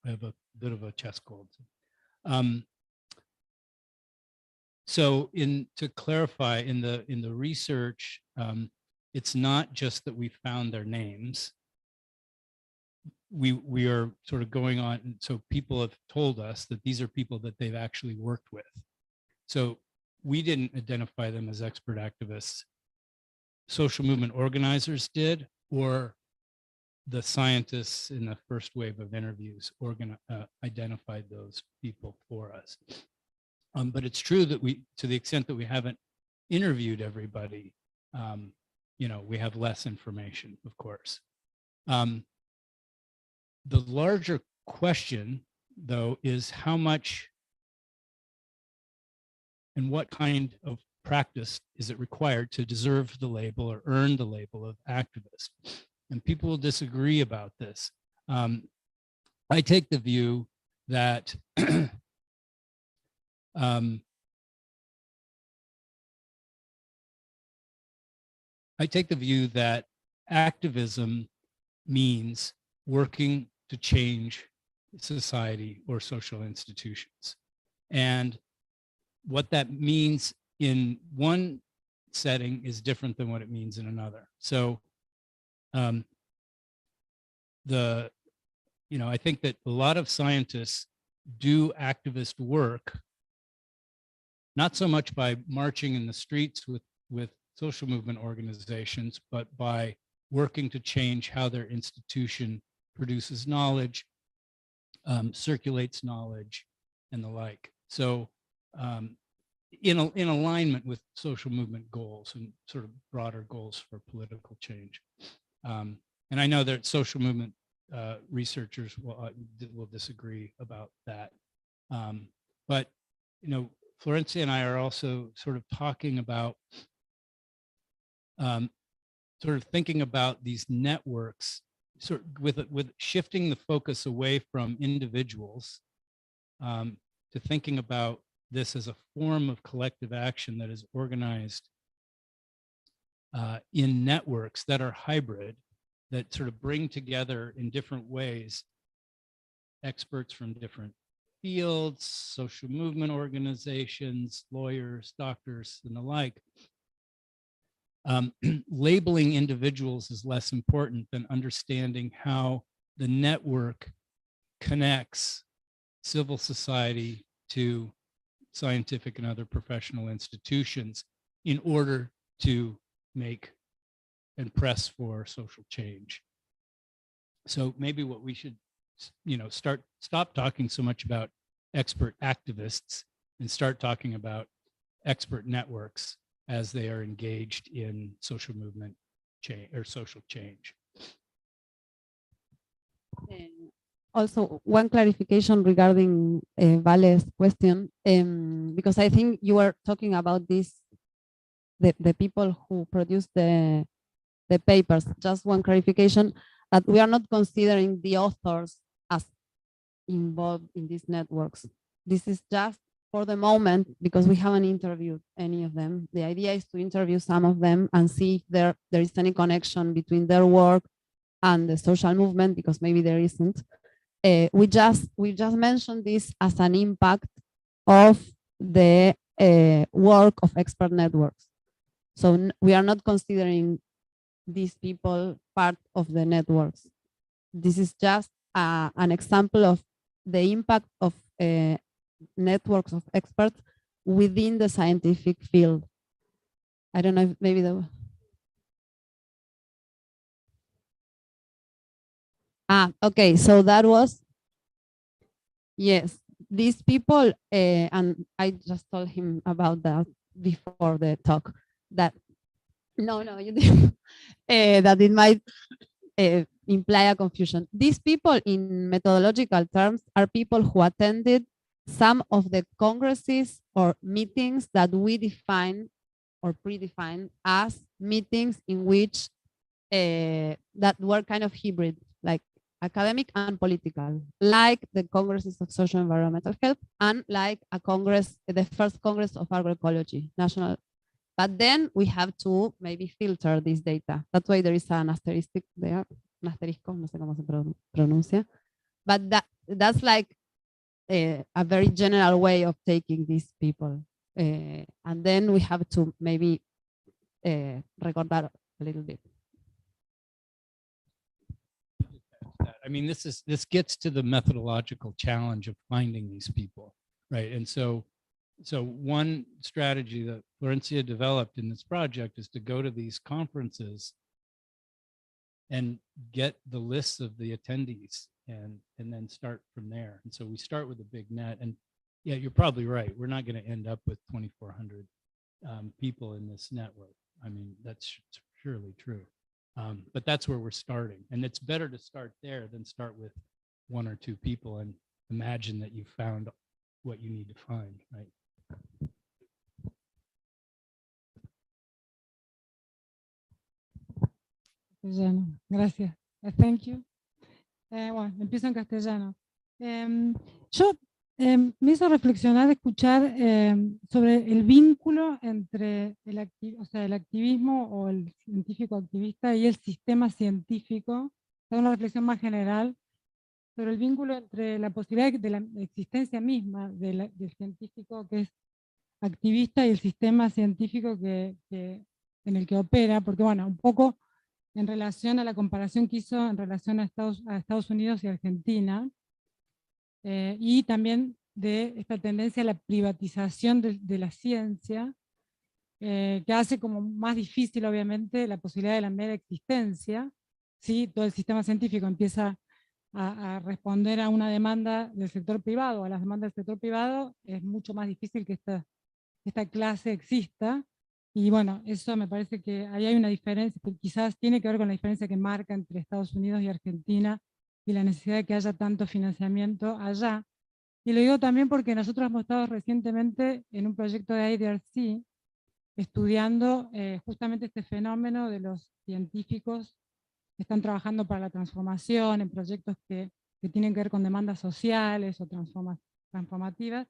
have a bit of a chest cold. So to clarify, in the research, it's not just that we found their names. We are sort of going on, and so people have told us that these are people that they've actually worked with. So we didn't identify them as expert activists. Social movement organizers did, or the scientists in the first wave of interviews identified those people for us. But it's true that to the extent that we haven't interviewed everybody, we have less information, of course. The larger question, though, is how much and what kind of practice is it required to deserve the label or earn the label of activist? And people will disagree about this. I take the view that activism means working to change society or social institutions. And what that means in one setting is different than what it means in another. So I think that a lot of scientists do activist work, not so much by marching in the streets with social movement organizations, but by working to change how their institution produces knowledge, circulates knowledge, and the like. So in alignment with social movement goals and sort of broader goals for political change. And I know that social movement researchers will disagree about that. But, Florencia and I are also sort of talking about, sort of thinking about these networks, sort of with shifting the focus away from individuals to thinking about this as a form of collective action that is organized in networks that are hybrid, that sort of bring together in different ways experts from different fields, social movement organizations, lawyers, doctors, and the like. Labeling individuals is less important than understanding how the network connects civil society to scientific and other professional institutions in order to make and press for social change. So maybe what we should, stop talking so much about expert activists and start talking about expert networks as they are engaged in social movement change or social change. Also, one clarification regarding Vale's question, because I think you were talking about this, the people who produce the papers. Just one clarification, that we are not considering the authors as involved in these networks. This is just for the moment, because we haven't interviewed any of them. The idea is to interview some of them and see if there is any connection between their work and the social movement, because maybe there isn't. We just mentioned this as an impact of the work of expert networks. So we are not considering these people part of the networks. This is just an example of the impact of networks of experts within the scientific field. I don't know if maybe the... Okay, so that was, yes, these people, and I just told him about that before the talk, that, no, you didn't, that it might imply a confusion. These people, in methodological terms, are people who attended some of the congresses or meetings that we define or predefine as meetings in which that were kind of hybrid, like academic and political, like the Congresses of Social and Environmental Health, and like a Congress, the first Congress of Agroecology, National. But then we have to maybe filter this data. That's why there is an asterisk there, un asterisco, no sé cómo se pronuncia. But that's like a very general way of taking these people. And then we have to maybe record that a little bit. I mean, this gets to the methodological challenge of finding these people, right? And so one strategy that Florencia developed in this project is to go to these conferences and get the lists of the attendees and then start from there. And so we start with a big net, and yeah, you're probably right. We're not going to end up with 2,400 people in this network. I mean, that's surely true. But that's where we're starting. And it's better to start there than start with one or two people and imagine that you found what you need to find, right? Castellano. Gracias. Thank you. Bueno, empiezo en castellano. Yo me hizo reflexionar, escuchar sobre el vínculo entre el activismo o el científico activista y el sistema científico. Es una reflexión más general sobre el vínculo entre la posibilidad de la existencia misma del científico que es activista y el sistema científico en el que opera, porque bueno, un poco en relación a la comparación que hizo en relación a Estados Unidos y Argentina, y también de esta tendencia a la privatización de la ciencia, que hace como más difícil obviamente la posibilidad de la mera existencia, si todo el sistema científico empieza a responder a una demanda del sector privado, a las demandas del sector privado, es mucho más difícil que esta clase exista. Y bueno, eso me parece que ahí hay una diferencia, que quizás tiene que ver con la diferencia que marca entre Estados Unidos y Argentina y la necesidad de que haya tanto financiamiento allá. Y lo digo también porque nosotros hemos estado recientemente en un proyecto de IDRC estudiando justamente este fenómeno de los científicos que están trabajando para la transformación, en proyectos que tienen que ver con demandas sociales o transformativas,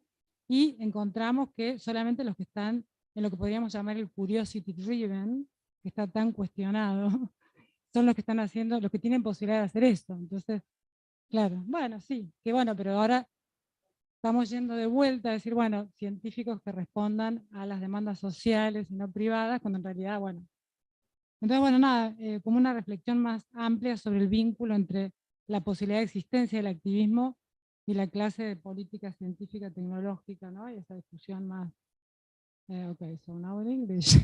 y encontramos que solamente los que están en lo que podríamos llamar el curiosity driven, que está tan cuestionado, son los que están haciendo, los que tienen posibilidad de hacer esto. Entonces, claro, bueno, sí, que bueno, pero ahora estamos yendo de vuelta a decir, bueno, científicos que respondan a las demandas sociales y no privadas, cuando en realidad, bueno. Entonces, bueno, nada, como una reflexión más amplia sobre el vínculo entre la posibilidad de existencia del activismo y la clase de política científica tecnológica, ¿no? Y esa discusión más. Okay, so now in English.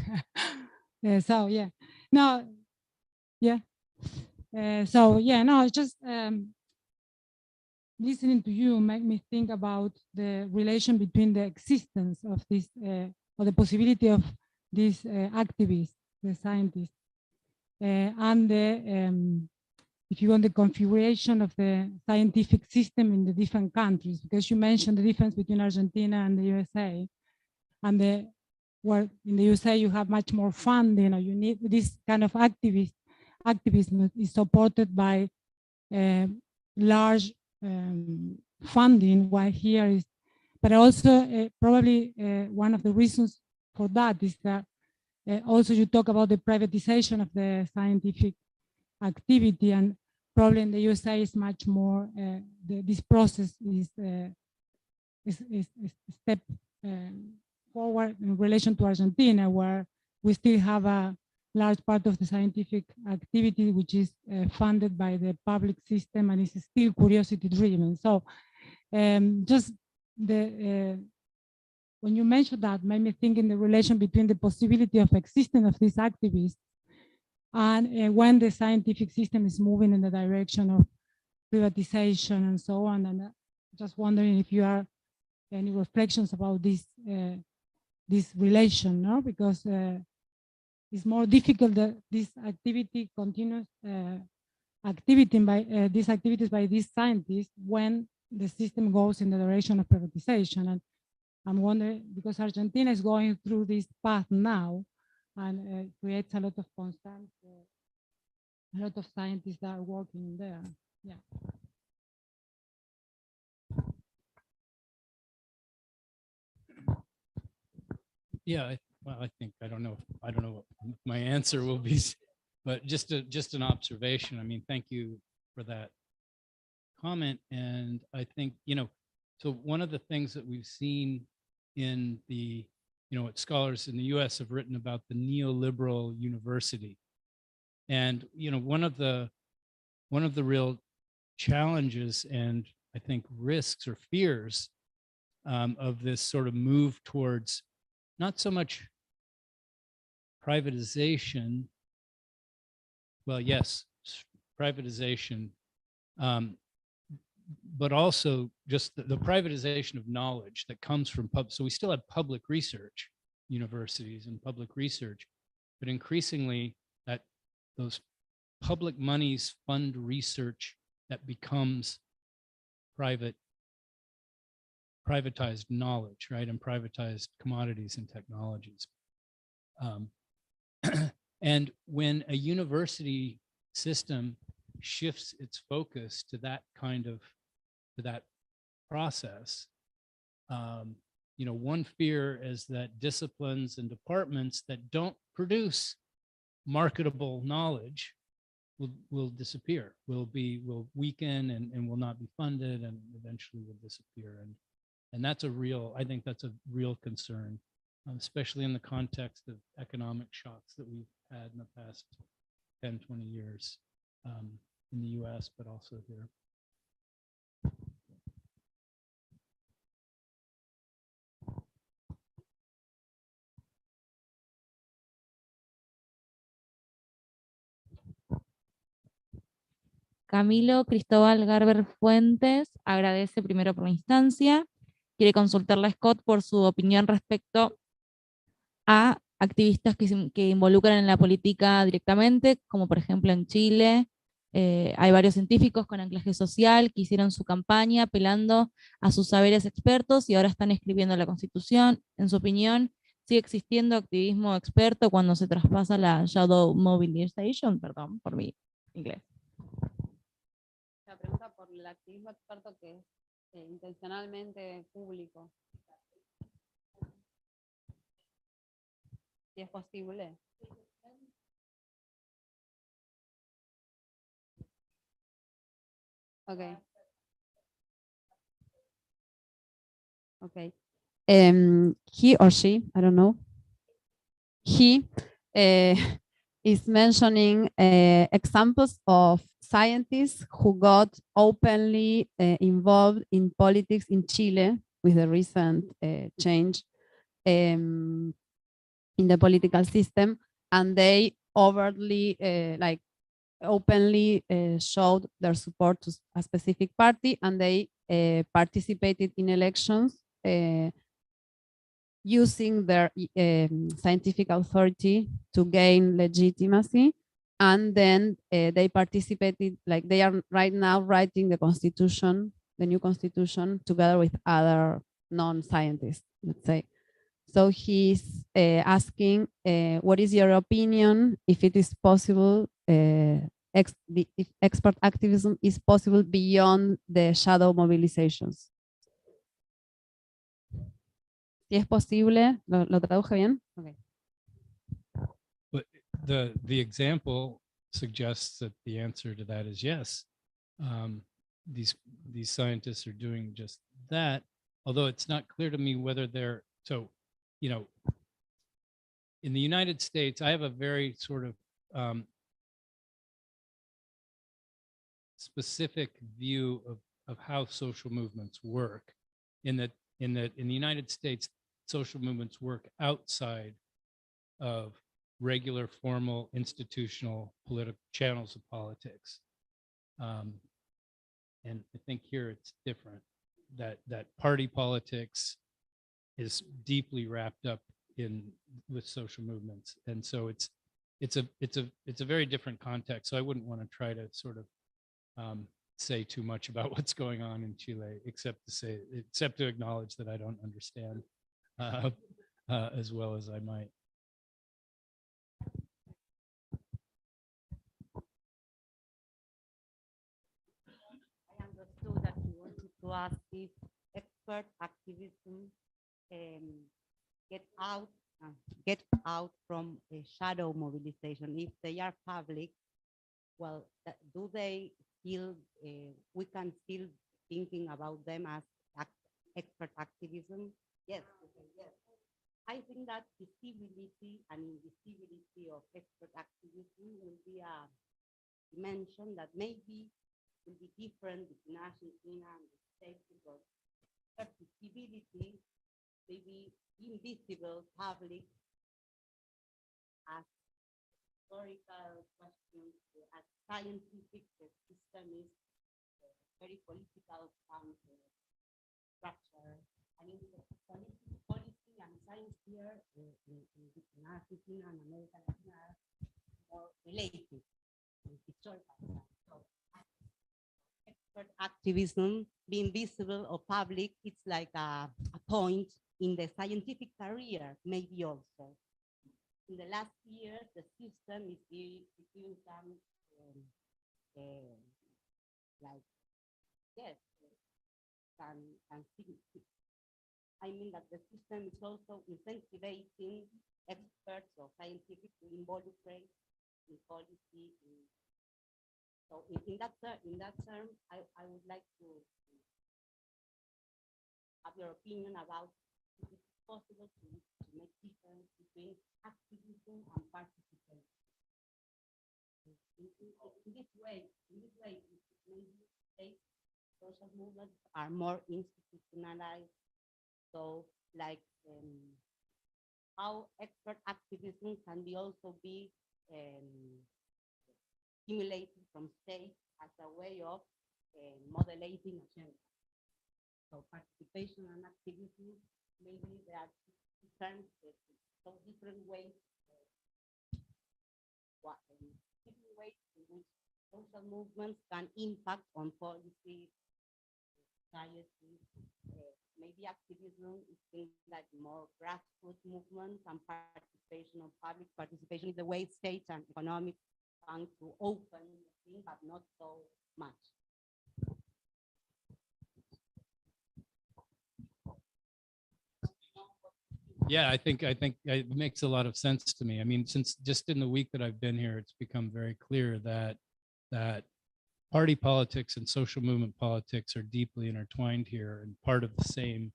So yeah, no, yeah. So yeah, no, it's just listening to you make me think about the relation between the existence of this, or the possibility of these activists, the scientists, and the, if you want, the configuration of the scientific system in the different countries, because you mentioned the difference between Argentina and the USA, and where in the USA you have much more funding, or you need this kind of activism is supported by large funding, while here is, but also probably one of the reasons for that is that also you talk about the privatization of the scientific activity, and probably in the USA is much more, this process is a step forward in relation to Argentina, where we still have a large part of the scientific activity which is funded by the public system and is still curiosity driven. So just the when you mentioned that, made me think in the relation between the possibility of existence of these activists and when the scientific system is moving in the direction of privatization and so on. And just wondering if you have any reflections about this this relation, no? Because it's more difficult that this activity continues these activities by these scientists when the system goes in the direction of privatization. And I'm wondering, because Argentina is going through this path now, and creates a lot of constant, a lot of scientists that are working there. Yeah. Yeah, well, I think I don't know what my answer will be, but just an observation. I mean, thank you for that comment. And I think, so one of the things that we've seen in the, what scholars in the US have written about the neoliberal university. And, one of the real challenges and I think risks or fears of this sort of move towards not so much privatization, well, yes, privatization, but also just the privatization of knowledge that comes from so we still have public research universities and public research, but increasingly that those public monies fund research that becomes privatized knowledge, right, and privatized commodities and technologies. And when a university system shifts its focus to that kind of, to that process, one fear is that disciplines and departments that don't produce marketable knowledge will disappear, will weaken and will not be funded and eventually will disappear. And that's I think that's a real concern, especially in the context of economic shocks that we've had in the past 10, 20 years in the US, but also here. Camilo Cristóbal Garber Fuentes agradece primero por la instancia. Quiere consultarle a Scott por su opinión respecto a activistas que involucran en la política directamente, como por ejemplo en Chile. Hay varios científicos con anclaje social que hicieron su campaña apelando a sus saberes expertos y ahora están escribiendo la Constitución. En su opinión, ¿sigue existiendo activismo experto cuando se traspasa la shadow mobilization? Perdón por mi inglés. La pregunta por el activismo experto que es intencionalmente público. Si es posible. Okay. Okay. He or she, I don't know. He is mentioning examples of scientists who got openly involved in politics in Chile with the recent change in the political system, and they overtly openly showed their support to a specific party, and they participated in elections using their scientific authority to gain legitimacy. And then they participated, like they are right now writing the constitution, the new constitution, together with other non-scientists, let's say. So he's asking, what is your opinion if it is possible, if expert activism is possible beyond the shadow mobilizations? Si es posible, ¿lo traduje bien? Okay. But the example suggests that the answer to that is yes. These scientists are doing just that, although it's not clear to me whether they're, so, you know, in the United States, I have a very sort of specific view of how social movements work, in that in the United States, social movements work outside of regular, formal, institutional political channels of politics. And I think here it's different, that party politics is deeply wrapped up with social movements. And so it's a very different context. So I wouldn't want to try to sort of say too much about what's going on in Chile, except to acknowledge that I don't understand as well as I might. I understood that you wanted to ask if expert activism get out from a shadow mobilization. If they are public, well, do they still, we can still thinking about them as expert activism? Yes, yes. I think that visibility and invisibility of expert activism will be a dimension that maybe will be different between Argentina and the States, because visibility may be invisible, public, as historical questions, as scientific, the system is very political structure. I mean, policy and science here in Argentina and America Latina are more related to historical. So, expert activism, being visible or public, it's like a point in the scientific career, maybe also. In the last years, the system is doing some, like, yes, I mean that the system is also incentivizing experts or scientific to involucrate in policy. So in that term, I would like to have your opinion about if it's possible to make difference between activism and participation. In this way, maybe social movements are more institutionalized. So, like, how expert activism can also be stimulated from states as a way of moderating agenda. So participation and activism, maybe there are terms, so different ways, in which social movements can impact on policy, society. Maybe activism is things like more grassroots movements, and participation or public participation is the way states and economic banks to open the thing, but not so much. Yeah, I think it makes a lot of sense to me. I mean, since just in the week that I've been here, it's become very clear that party politics and social movement politics are deeply intertwined here and part of the same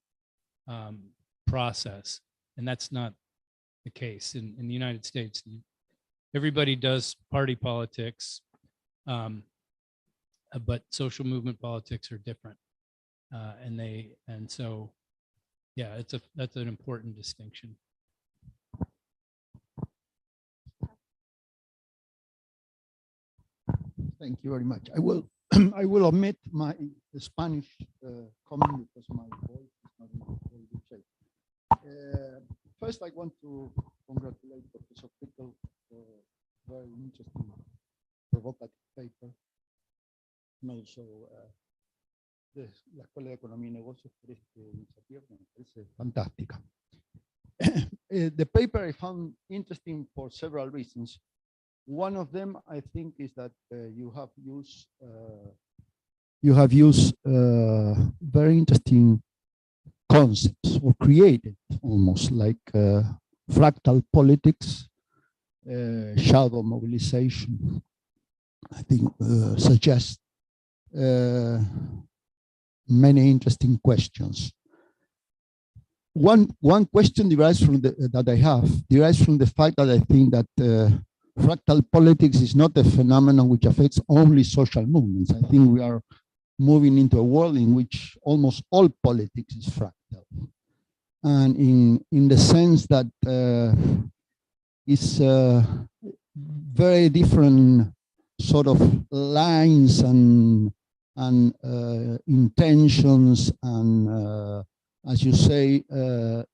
process. And that's not the case in the United States. Everybody does party politics, but social movement politics are different. And so, yeah, that's an important distinction. Thank you very much. I will I will omit my Spanish comment because my voice is not in very good shape. First, I want to congratulate Professor Frickel for a very interesting, provocative paper, and also la Escuela de Economía y Negocios por esta iniciativa, me parece fantástica. The paper I found interesting for several reasons. One of them, I think, is that you have used very interesting concepts, or created almost like fractal politics, shadow mobilization. I think suggests many interesting questions. One question derives from derives from the fact that I think that fractal politics is not a phenomenon which affects only social movements. I think we are moving into a world in which almost all politics is fractal, and in the sense that it's very different sort of lines and intentions and as you say,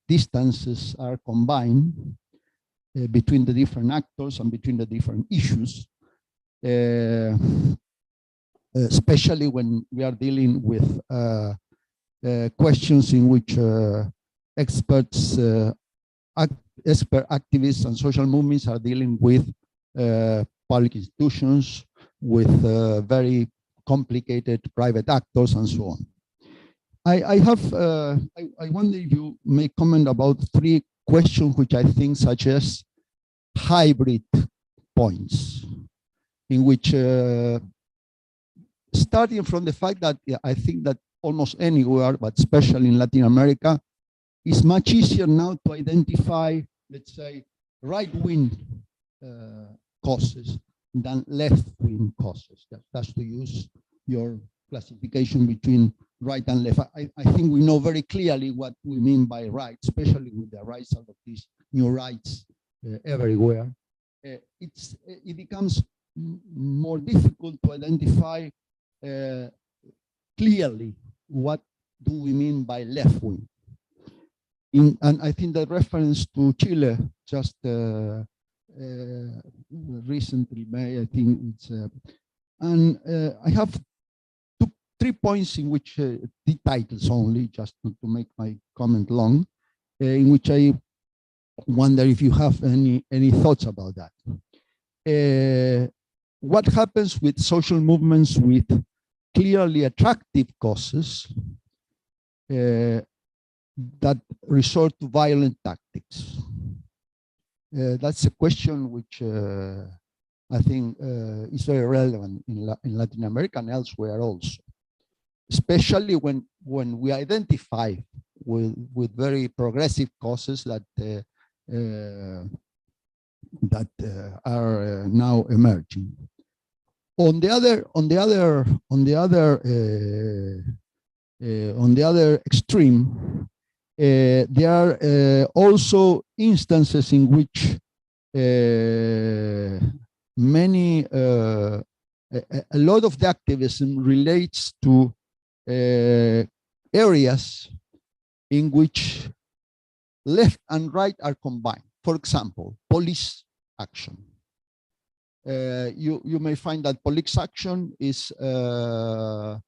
distances are combined between the different actors and between the different issues, especially when we are dealing with questions in which experts, expert activists and social movements are dealing with public institutions, with very complicated private actors and so on. I wonder if you may comment about three questions which I think suggest hybrid points, in which starting from the fact that I think that almost anywhere, but especially in Latin America, it's much easier now to identify, let's say, right-wing causes than left-wing causes. That's to use your classification between right and left. I think we know very clearly what we mean by right, especially with the rise of these new rights everywhere. It becomes more difficult to identify clearly what do we mean by left wing. And I think the reference to Chile just recently made, I think it's, and I have three points in which the titles only, just to make my comment long, in which I wonder if you have any thoughts about that. What happens with social movements with clearly attractive causes that resort to violent tactics? That's a question which I think is very relevant in Latin America and elsewhere also, especially when we identify with very progressive causes that are now emerging. On the other extreme, there are also instances in which a lot of the activism relates to areas in which left and right are combined. For example, police action. You may find that police action is there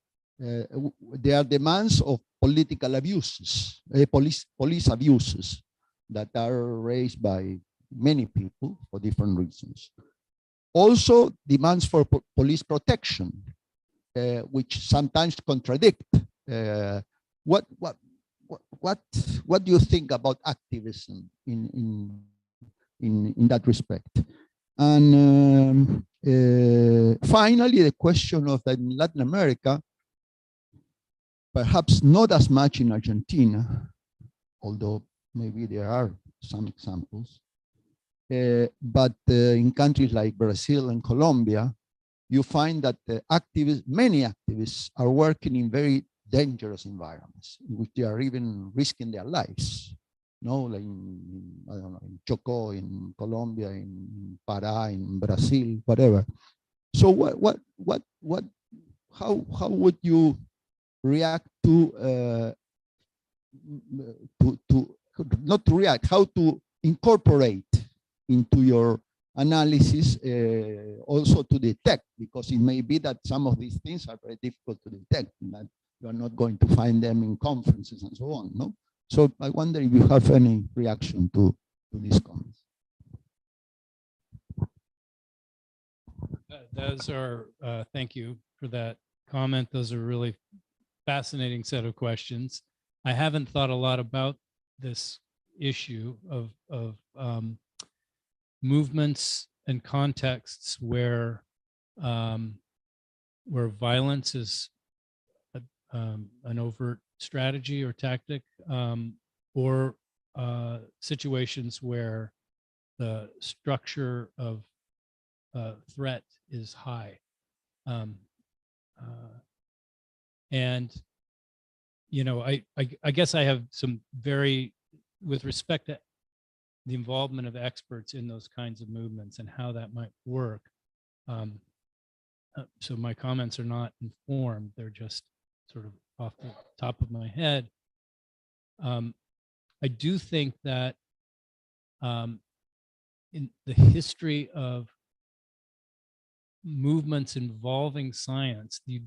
are demands of political abuses, police abuses that are raised by many people for different reasons. Also, demands for police protection, which sometimes contradict. What do you think about activism in that respect? And finally, the question of that in Latin America, perhaps not as much in Argentina, although maybe there are some examples, but in countries like Brazil and Colombia, you find that many activists are working in very dangerous environments, in which they are even risking their lives. No, like I don't know, in Chocó, in Colombia, in Pará, in Brazil, whatever. So how would you react to not to react, how to incorporate into your analysis also to detect, because it may be that some of these things are very difficult to detect, and that you are not going to find them in conferences and so on, no? So I wonder if you have any reaction to these comments. Those are, thank you for that comment. Those are really fascinating set of questions. I haven't thought a lot about this issue of movements and contexts where violence is an overt strategy or tactic, or situations where the structure of threat is high. And, you know, I guess I have some very, with respect to the involvement of experts in those kinds of movements and how that might work. So my comments are not informed, they're just sort of off the top of my head. I do think that in the history of movements involving science, you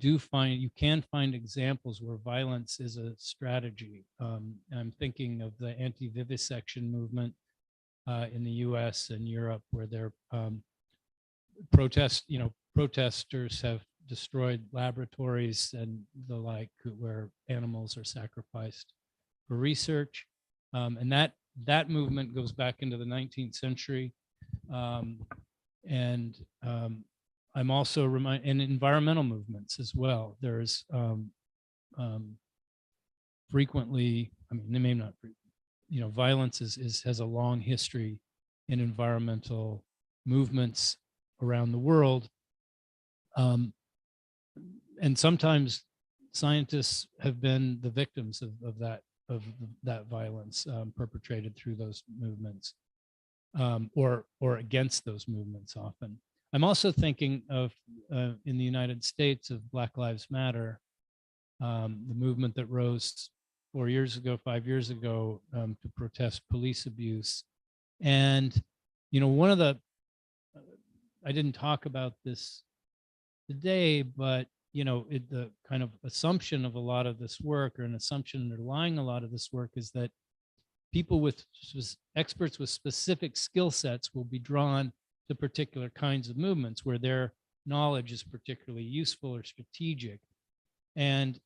can find examples where violence is a strategy. I'm thinking of the anti-vivisection movement in the US and Europe, where they're protesters have destroyed laboratories and the like, where animals are sacrificed for research. And that movement goes back into the 19th century. I'm also in environmental movements as well. There's frequently, I mean, they may not, violence has a long history in environmental movements around the world. And sometimes scientists have been the victims of that violence perpetrated through those movements, or against those movements often. I'm also thinking of, in the United States, of Black Lives Matter, the movement that rose 5 years ago to protest police abuse. And, one of the, I didn't talk about this today, but, the kind of assumption of a lot of this work, or an assumption underlying a lot of this work, is that experts with specific skill sets will be drawn to particular kinds of movements where their knowledge is particularly useful or strategic. And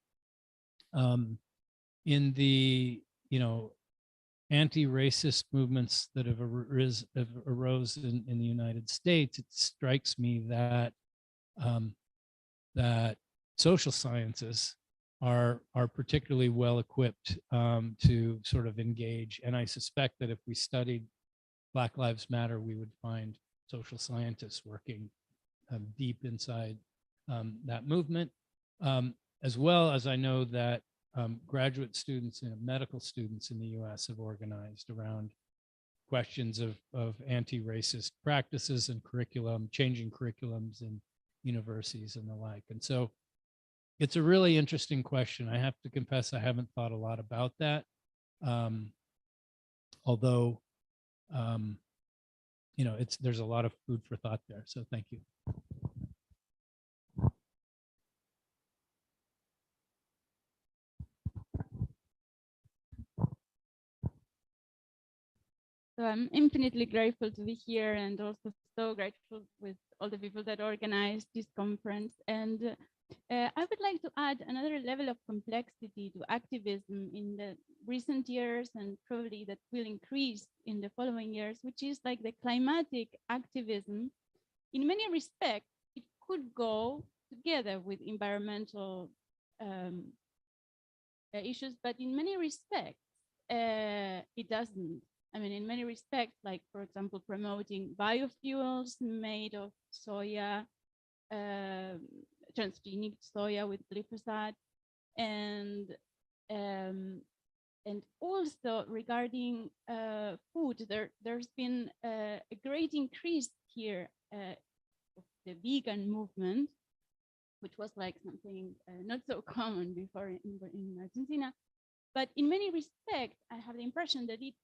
in the, anti-racist movements that have arose in the United States, it strikes me that that social sciences are particularly well equipped to sort of engage. And I suspect that if we studied Black Lives Matter, we would find social scientists working deep inside that movement, as well as I know that graduate students and medical students in the US have organized around questions of anti-racist practices and curriculum, changing curriculums in universities and the like. And so it's a really interesting question. I have to confess, I haven't thought a lot about that. Although, there's a lot of food for thought there. So thank you. So I'm infinitely grateful to be here, and also so grateful with all the people that organized this conference. And I would like to add another level of complexity to activism in the recent years, and probably that will increase in the following years, which is like the climatic activism. In many respects, it could go together with environmental issues, but in many respects, it doesn't. I mean, in many respects, like, for example, promoting biofuels made of soya, transgenic soya with glyphosate, and also regarding food, there's been a great increase here of the vegan movement, which was like something not so common before in Argentina. But in many respects, I have the impression that it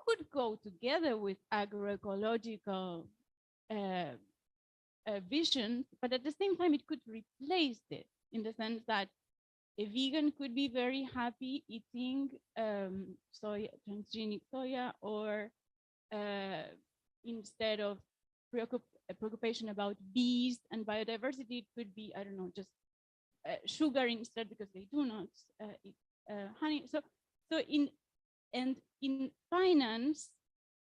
could go together with agroecological vision, but at the same time, it could replace it, in the sense that a vegan could be very happy eating soya, transgenic soya, or instead of preoccupation about bees and biodiversity, it could be, I don't know, just sugar instead, because they do not eat honey. So in finance,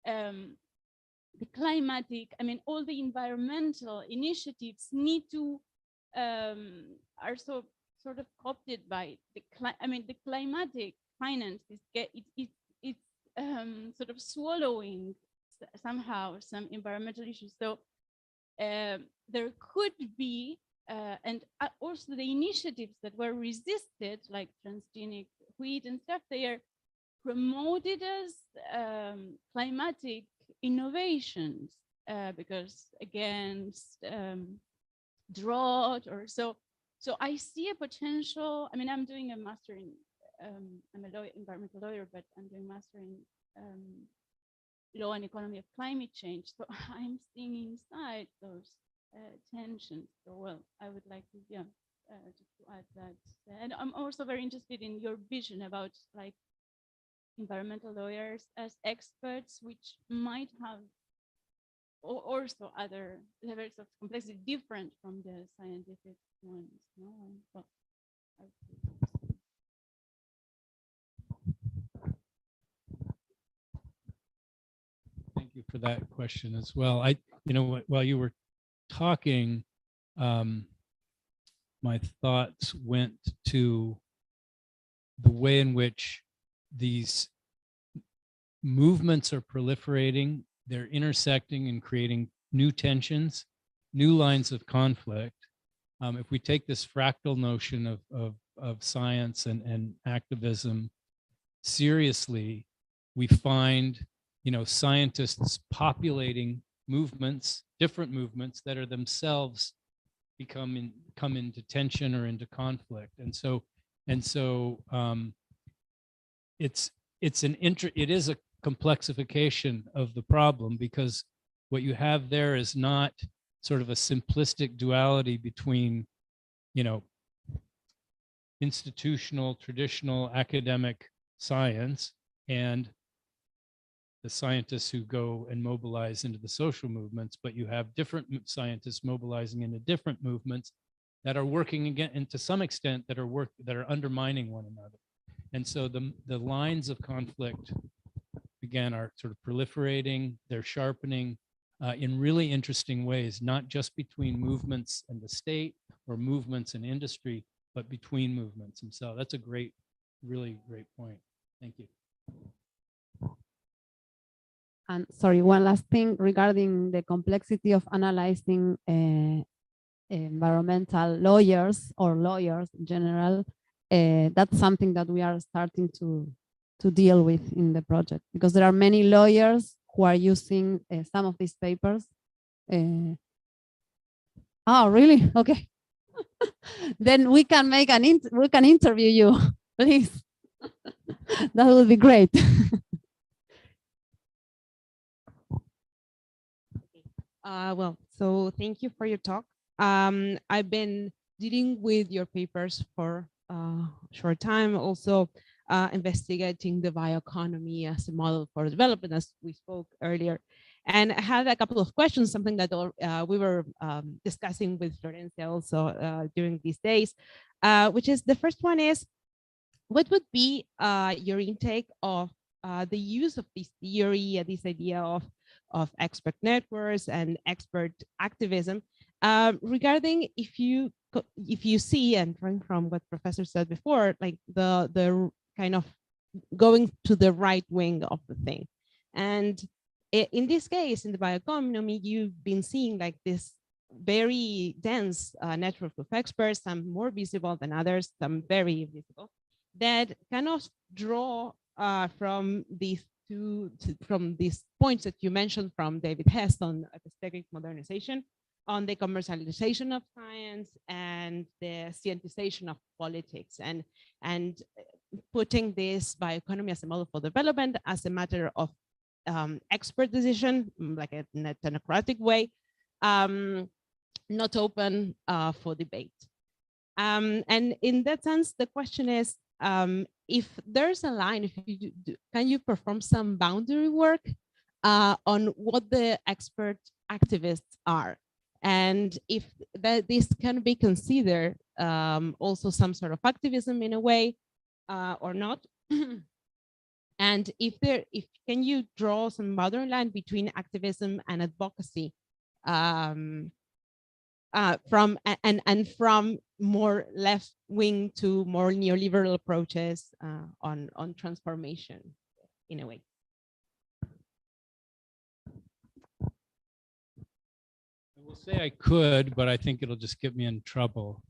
the climatic, I mean, all the environmental initiatives need to are so sort of co-opted by the climatic finance it's sort of swallowing somehow some environmental issues. So there could be and also the initiatives that were resisted, like transgenic wheat and stuff, they are promoted as climatic innovations because against drought or so. So I see a potential. I mean, I'm doing a master in, I'm a lawyer, environmental lawyer, but I'm doing a master in law and economy of climate change. So I'm seeing inside those tensions. So well, I would like to, yeah, just to add that. And I'm also very interested in your vision about like environmental lawyers as experts, which might have also other levels of complexity different from the scientific ones. No? Well, Thank you for that question as well. You know, while you were talking, my thoughts went to the way in which these movements are proliferating, they're intersecting and creating new tensions, new lines of conflict. If we take this fractal notion of science and activism seriously, we find, you know, scientists populating movements, different movements that are themselves come into tension or into conflict. And so it is a complexification of the problem, because what you have there is not sort of a simplistic duality between, you know, institutional, traditional academic science and the scientists who go and mobilize into the social movements, but you have different scientists mobilizing into different movements that are working again, and to some extent that are undermining one another. And so the lines of conflict, again, are sort of proliferating, they're sharpening in really interesting ways, not just between movements and the state or movements and industry, but between movements. And so that's a great, really great point. Thank you. And sorry, one last thing regarding the complexity of analyzing environmental lawyers or lawyers in general. That's something that we are starting to deal with in the project, because there are many lawyers who are using some of these papers. Oh, really? Okay. Then we can make we can interview you, please. That would be great. Well, so thank you for your talk. I've been dealing with your papers for a short time, also investigating the bioeconomy as a model for development, as we spoke earlier. And I had a couple of questions, something that we were discussing with Florencia also during these days, which is, the first one is, what would be your intake of the use of this theory, this idea of expert networks and expert activism, regarding if you see, and from what Professor said before, like the kind of going to the right wing of the thing. And in this case, in the bioeconomy, you've been seeing like this very dense network of experts, some more visible than others, some very visible, that kind of draw from these points that you mentioned from David Hess on epistemic modernization, on the commercialization of science and the scientization of politics, and putting this bioeconomy as a model for development as a matter of expert decision, like in a technocratic way, not open for debate. And in that sense, the question is, if there's a line, if you can you perform some boundary work on what the expert activists are, and if this can be considered also some sort of activism in a way or not? And if can you draw some boundary line between activism and advocacy, from more left wing to more neoliberal approaches on transformation in a way? I will say I could, but I think it'll just get me in trouble.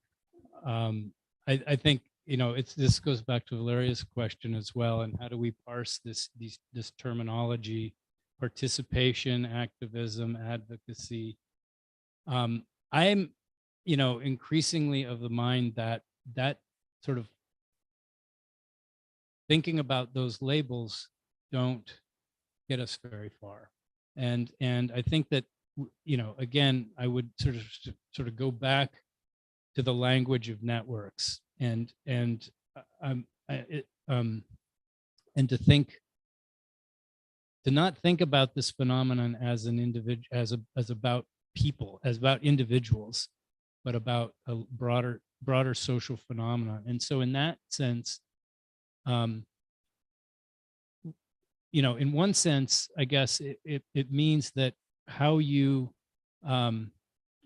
I think, you know, this goes back to Valeria's question as well, and how do we parse this terminology, participation, activism, advocacy. I'm, you know, increasingly of the mind that sort of thinking about those labels don't get us very far. And I think that, you know, again, I would sort of go back to the language of networks and to not think about this phenomenon as an individual, as about people, as about individuals, but about a broader social phenomenon. And so in that sense, you know, in one sense, I guess it means that how you,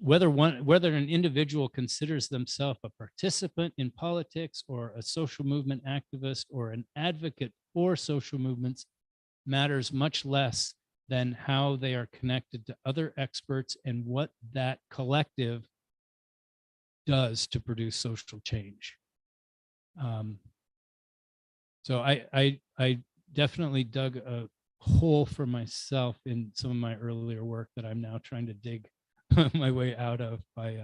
whether an individual considers themselves a participant in politics or a social movement activist or an advocate for social movements matters much less than how they are connected to other experts and what that collective does to produce social change. So I definitely dug a hole for myself in some of my earlier work that I'm now trying to dig my way out of by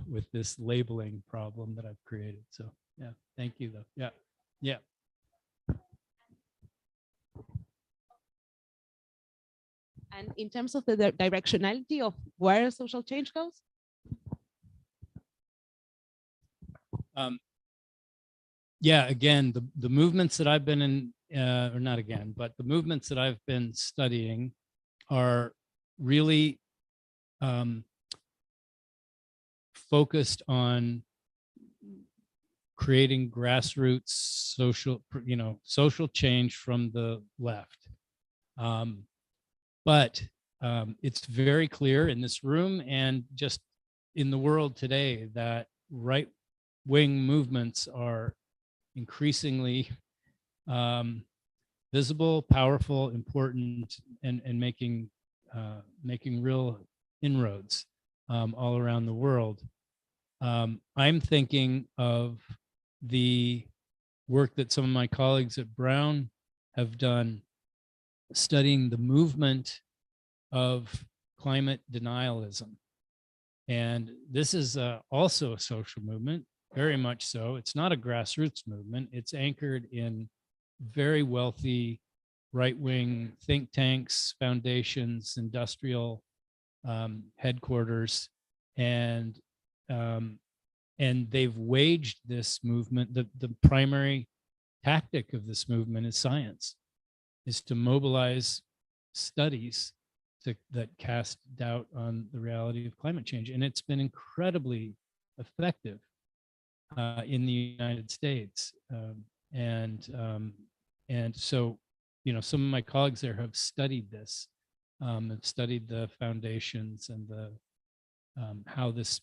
with this labeling problem that I've created. So yeah, thank you though. Yeah, yeah. And in terms of the directionality of where social change goes? Yeah, again, the movements that I've been in, or not again, but the movements that I've been studying are really focused on creating grassroots social change from the left. But it's very clear in this room and just in the world today that right-wing movements are increasingly visible, powerful, important, and making real inroads all around the world. I'm thinking of the work that some of my colleagues at Brown have done studying the movement of climate denialism. And this is also a social movement, very much so. It's not a grassroots movement. It's anchored in very wealthy right-wing think tanks, foundations, industrial headquarters, and they've waged this movement. The primary tactic of this movement is science, is to mobilize studies that cast doubt on the reality of climate change. And it's been incredibly effective in the United States. And so, you know, some of my colleagues there have studied this, have studied the foundations and the how this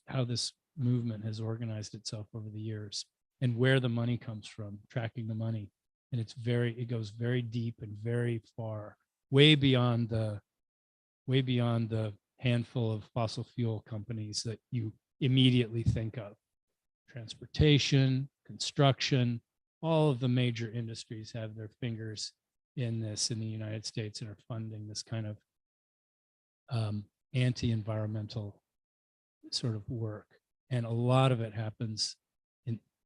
movement has organized itself over the years and where the money comes from, tracking the money. And it goes very deep and very far, way beyond the handful of fossil fuel companies that you immediately think of. Transportation, construction, all of the major industries have their fingers in this in the United States and are funding this kind of anti-environmental sort of work. And a lot of it happens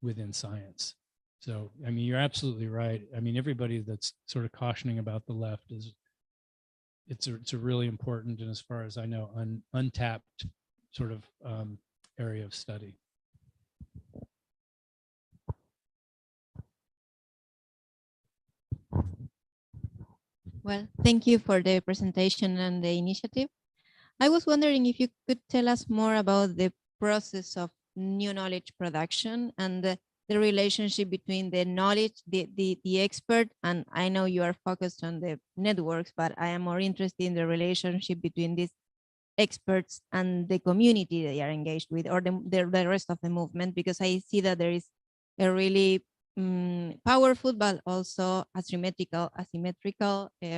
within science. So, I mean, you're absolutely right. I mean, everybody that's sort of cautioning about the left it's a really important, and as far as I know, untapped sort of area of study. Well, thank you for the presentation and the initiative. I was wondering if you could tell us more about the process of new knowledge production and the relationship between the knowledge, the expert, and I know you are focused on the networks, but I am more interested in the relationship between these experts and the community they are engaged with, or the rest of the movement, because I see that there is a really powerful but also asymmetrical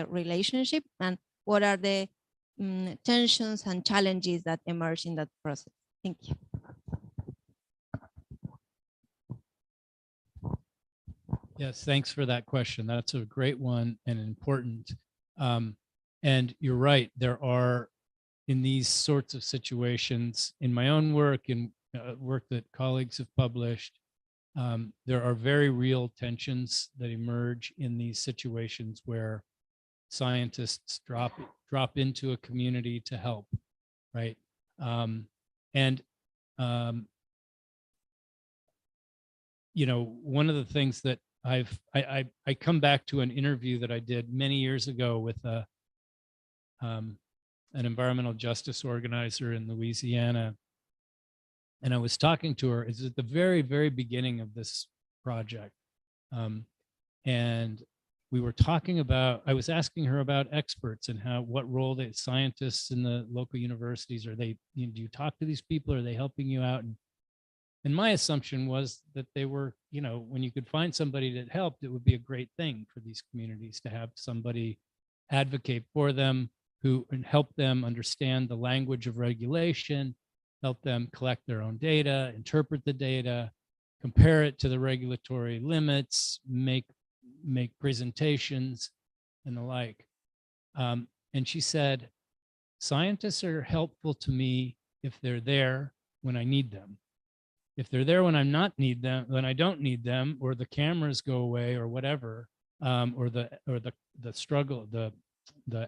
relationship, and what are the tensions and challenges that emerge in that process. Thank you. Yes, thanks for that question. That's a great one and important. And you're right, there are, in these sorts of situations, in my own work and work that colleagues have published, there are very real tensions that emerge in these situations where scientists drop into a community to help, right? You know, one of the things that I come back to an interview that I did many years ago with an environmental justice organizer in Louisiana. And I was talking to her, it's at the very, very beginning of this project. And we were talking about, I was asking her about experts and what role scientists in the local universities, do you talk to these people? Are they helping you out? And my assumption was that they were, you know, when you could find somebody that helped, it would be a great thing for these communities to have somebody advocate for them, who help them understand the language of regulation, help them collect their own data, interpret the data, compare it to the regulatory limits, make presentations and the like. And she said, scientists are helpful to me if they're there when I need them. If they're there when I don't need them, or the cameras go away or whatever, or the struggle, the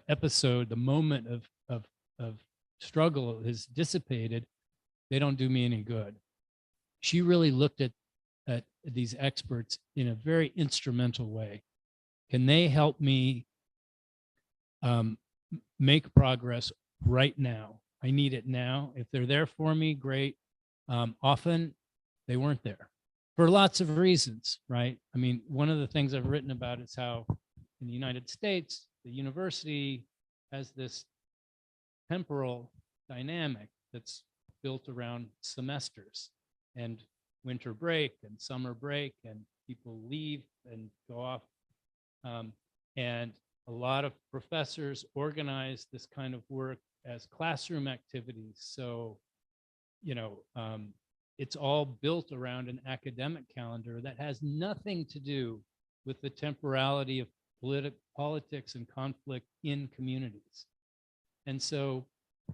episode, the moment of struggle is dissipated, they don't do me any good. She really looked at these experts in a very instrumental way. Can they help me make progress right now? I need it now. If they're there for me, great. Often they weren't there for lots of reasons, right? I mean, one of the things I've written about is how in the United States, the university has this temporal dynamic that's built around semesters and winter break and summer break, and people leave and go off. And a lot of professors organize this kind of work as classroom activities. So, you know, it's all built around an academic calendar that has nothing to do with the temporality of politics and conflict in communities. And so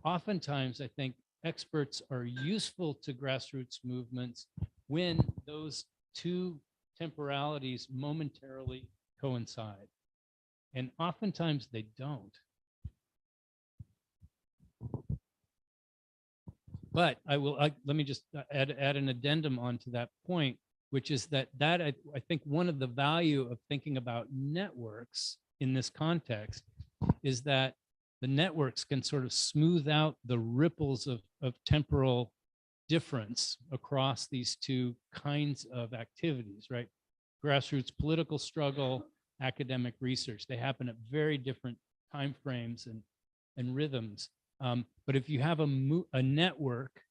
oftentimes I think experts are useful to grassroots movements when those two temporalities momentarily coincide. And oftentimes they don't. But let me just add an addendum onto that point, which is that I think one of the value of thinking about networks in this context is that the networks can sort of smooth out the ripples of temporal difference across these two kinds of activities, right? Grassroots political struggle, academic research, they happen at very different timeframes and rhythms. But if you have a network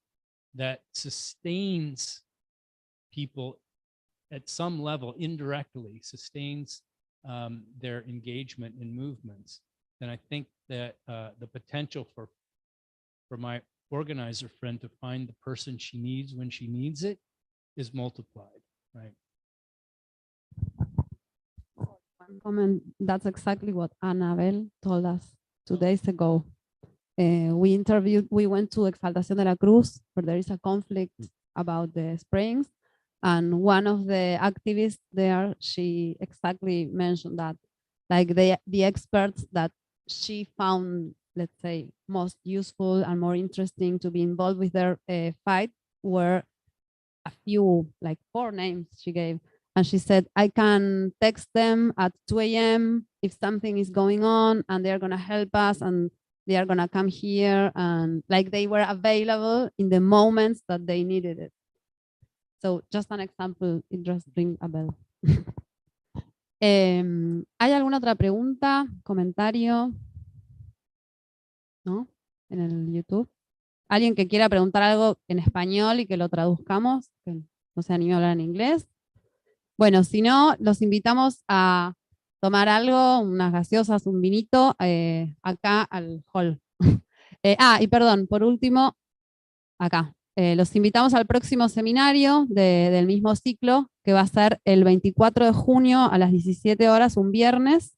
that sustains people at some level, indirectly sustains their engagement in movements, then I think that the potential for my organizer friend to find the person she needs when she needs it is multiplied, right? One comment, that's exactly what Annabelle told us 2 days ago. we went to Exaltación de la Cruz, where there is a conflict about the springs. And one of the activists there, she exactly mentioned that, like the experts that she found, let's say, most useful and more interesting to be involved with their fight were a few, like 4 names she gave. And she said, I can text them at 2 a.m. if something is going on, and they're gonna help us, and they are gonna come here, and like they were available in the moments that they needed it. So just an example, it just rings a bell. ¿Hay alguna otra pregunta, comentario? ¿No? En el YouTube. ¿Alguien que quiera preguntar algo en español y que lo traduzcamos? Que no se anime a hablar en inglés. Bueno, si no, los invitamos a tomar algo, unas gaseosas, un vinito, acá al hall. Y perdón, por último, acá. Los invitamos al próximo seminario del mismo ciclo, que va a ser el 24 de junio a las 17 horas, un viernes.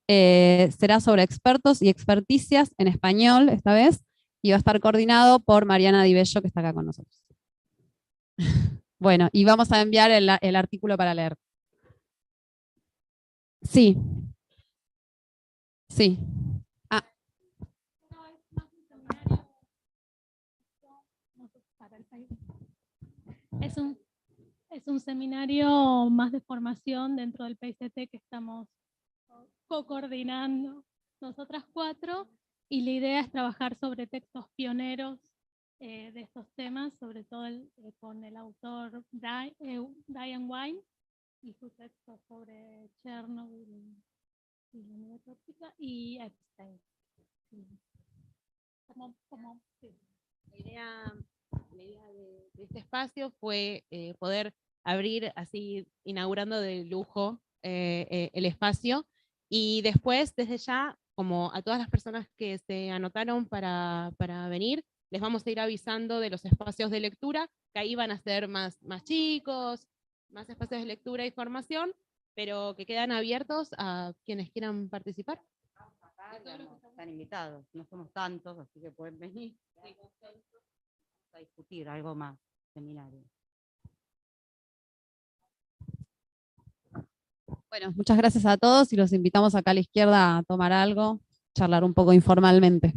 Será sobre expertos y experticias en español esta vez, y va a estar coordinado por Mariana Di Bello, que está acá con nosotros. Bueno, y vamos a enviar el artículo para leer. Sí. Sí. Es un seminario más de formación dentro del PICT que estamos co-coordinando nosotras 4, y la idea es trabajar sobre textos pioneros de estos temas, sobre todo con el autor Diane Wine y su texto sobre Chernobyl y la nube tóxica y Epstein. Sí. La idea de este espacio fue poder abrir así, inaugurando de lujo el espacio, y después desde ya, como a todas las personas que se anotaron para venir, les vamos a ir avisando de los espacios de lectura, que ahí van a ser más chicos, más espacios de lectura y formación, pero que quedan abiertos a quienes quieran participar. Están invitados, no somos tantos, así que pueden venir a discutir algo más, seminario. Bueno, muchas gracias a todos y los invitamos acá a la izquierda a tomar algo, charlar un poco informalmente.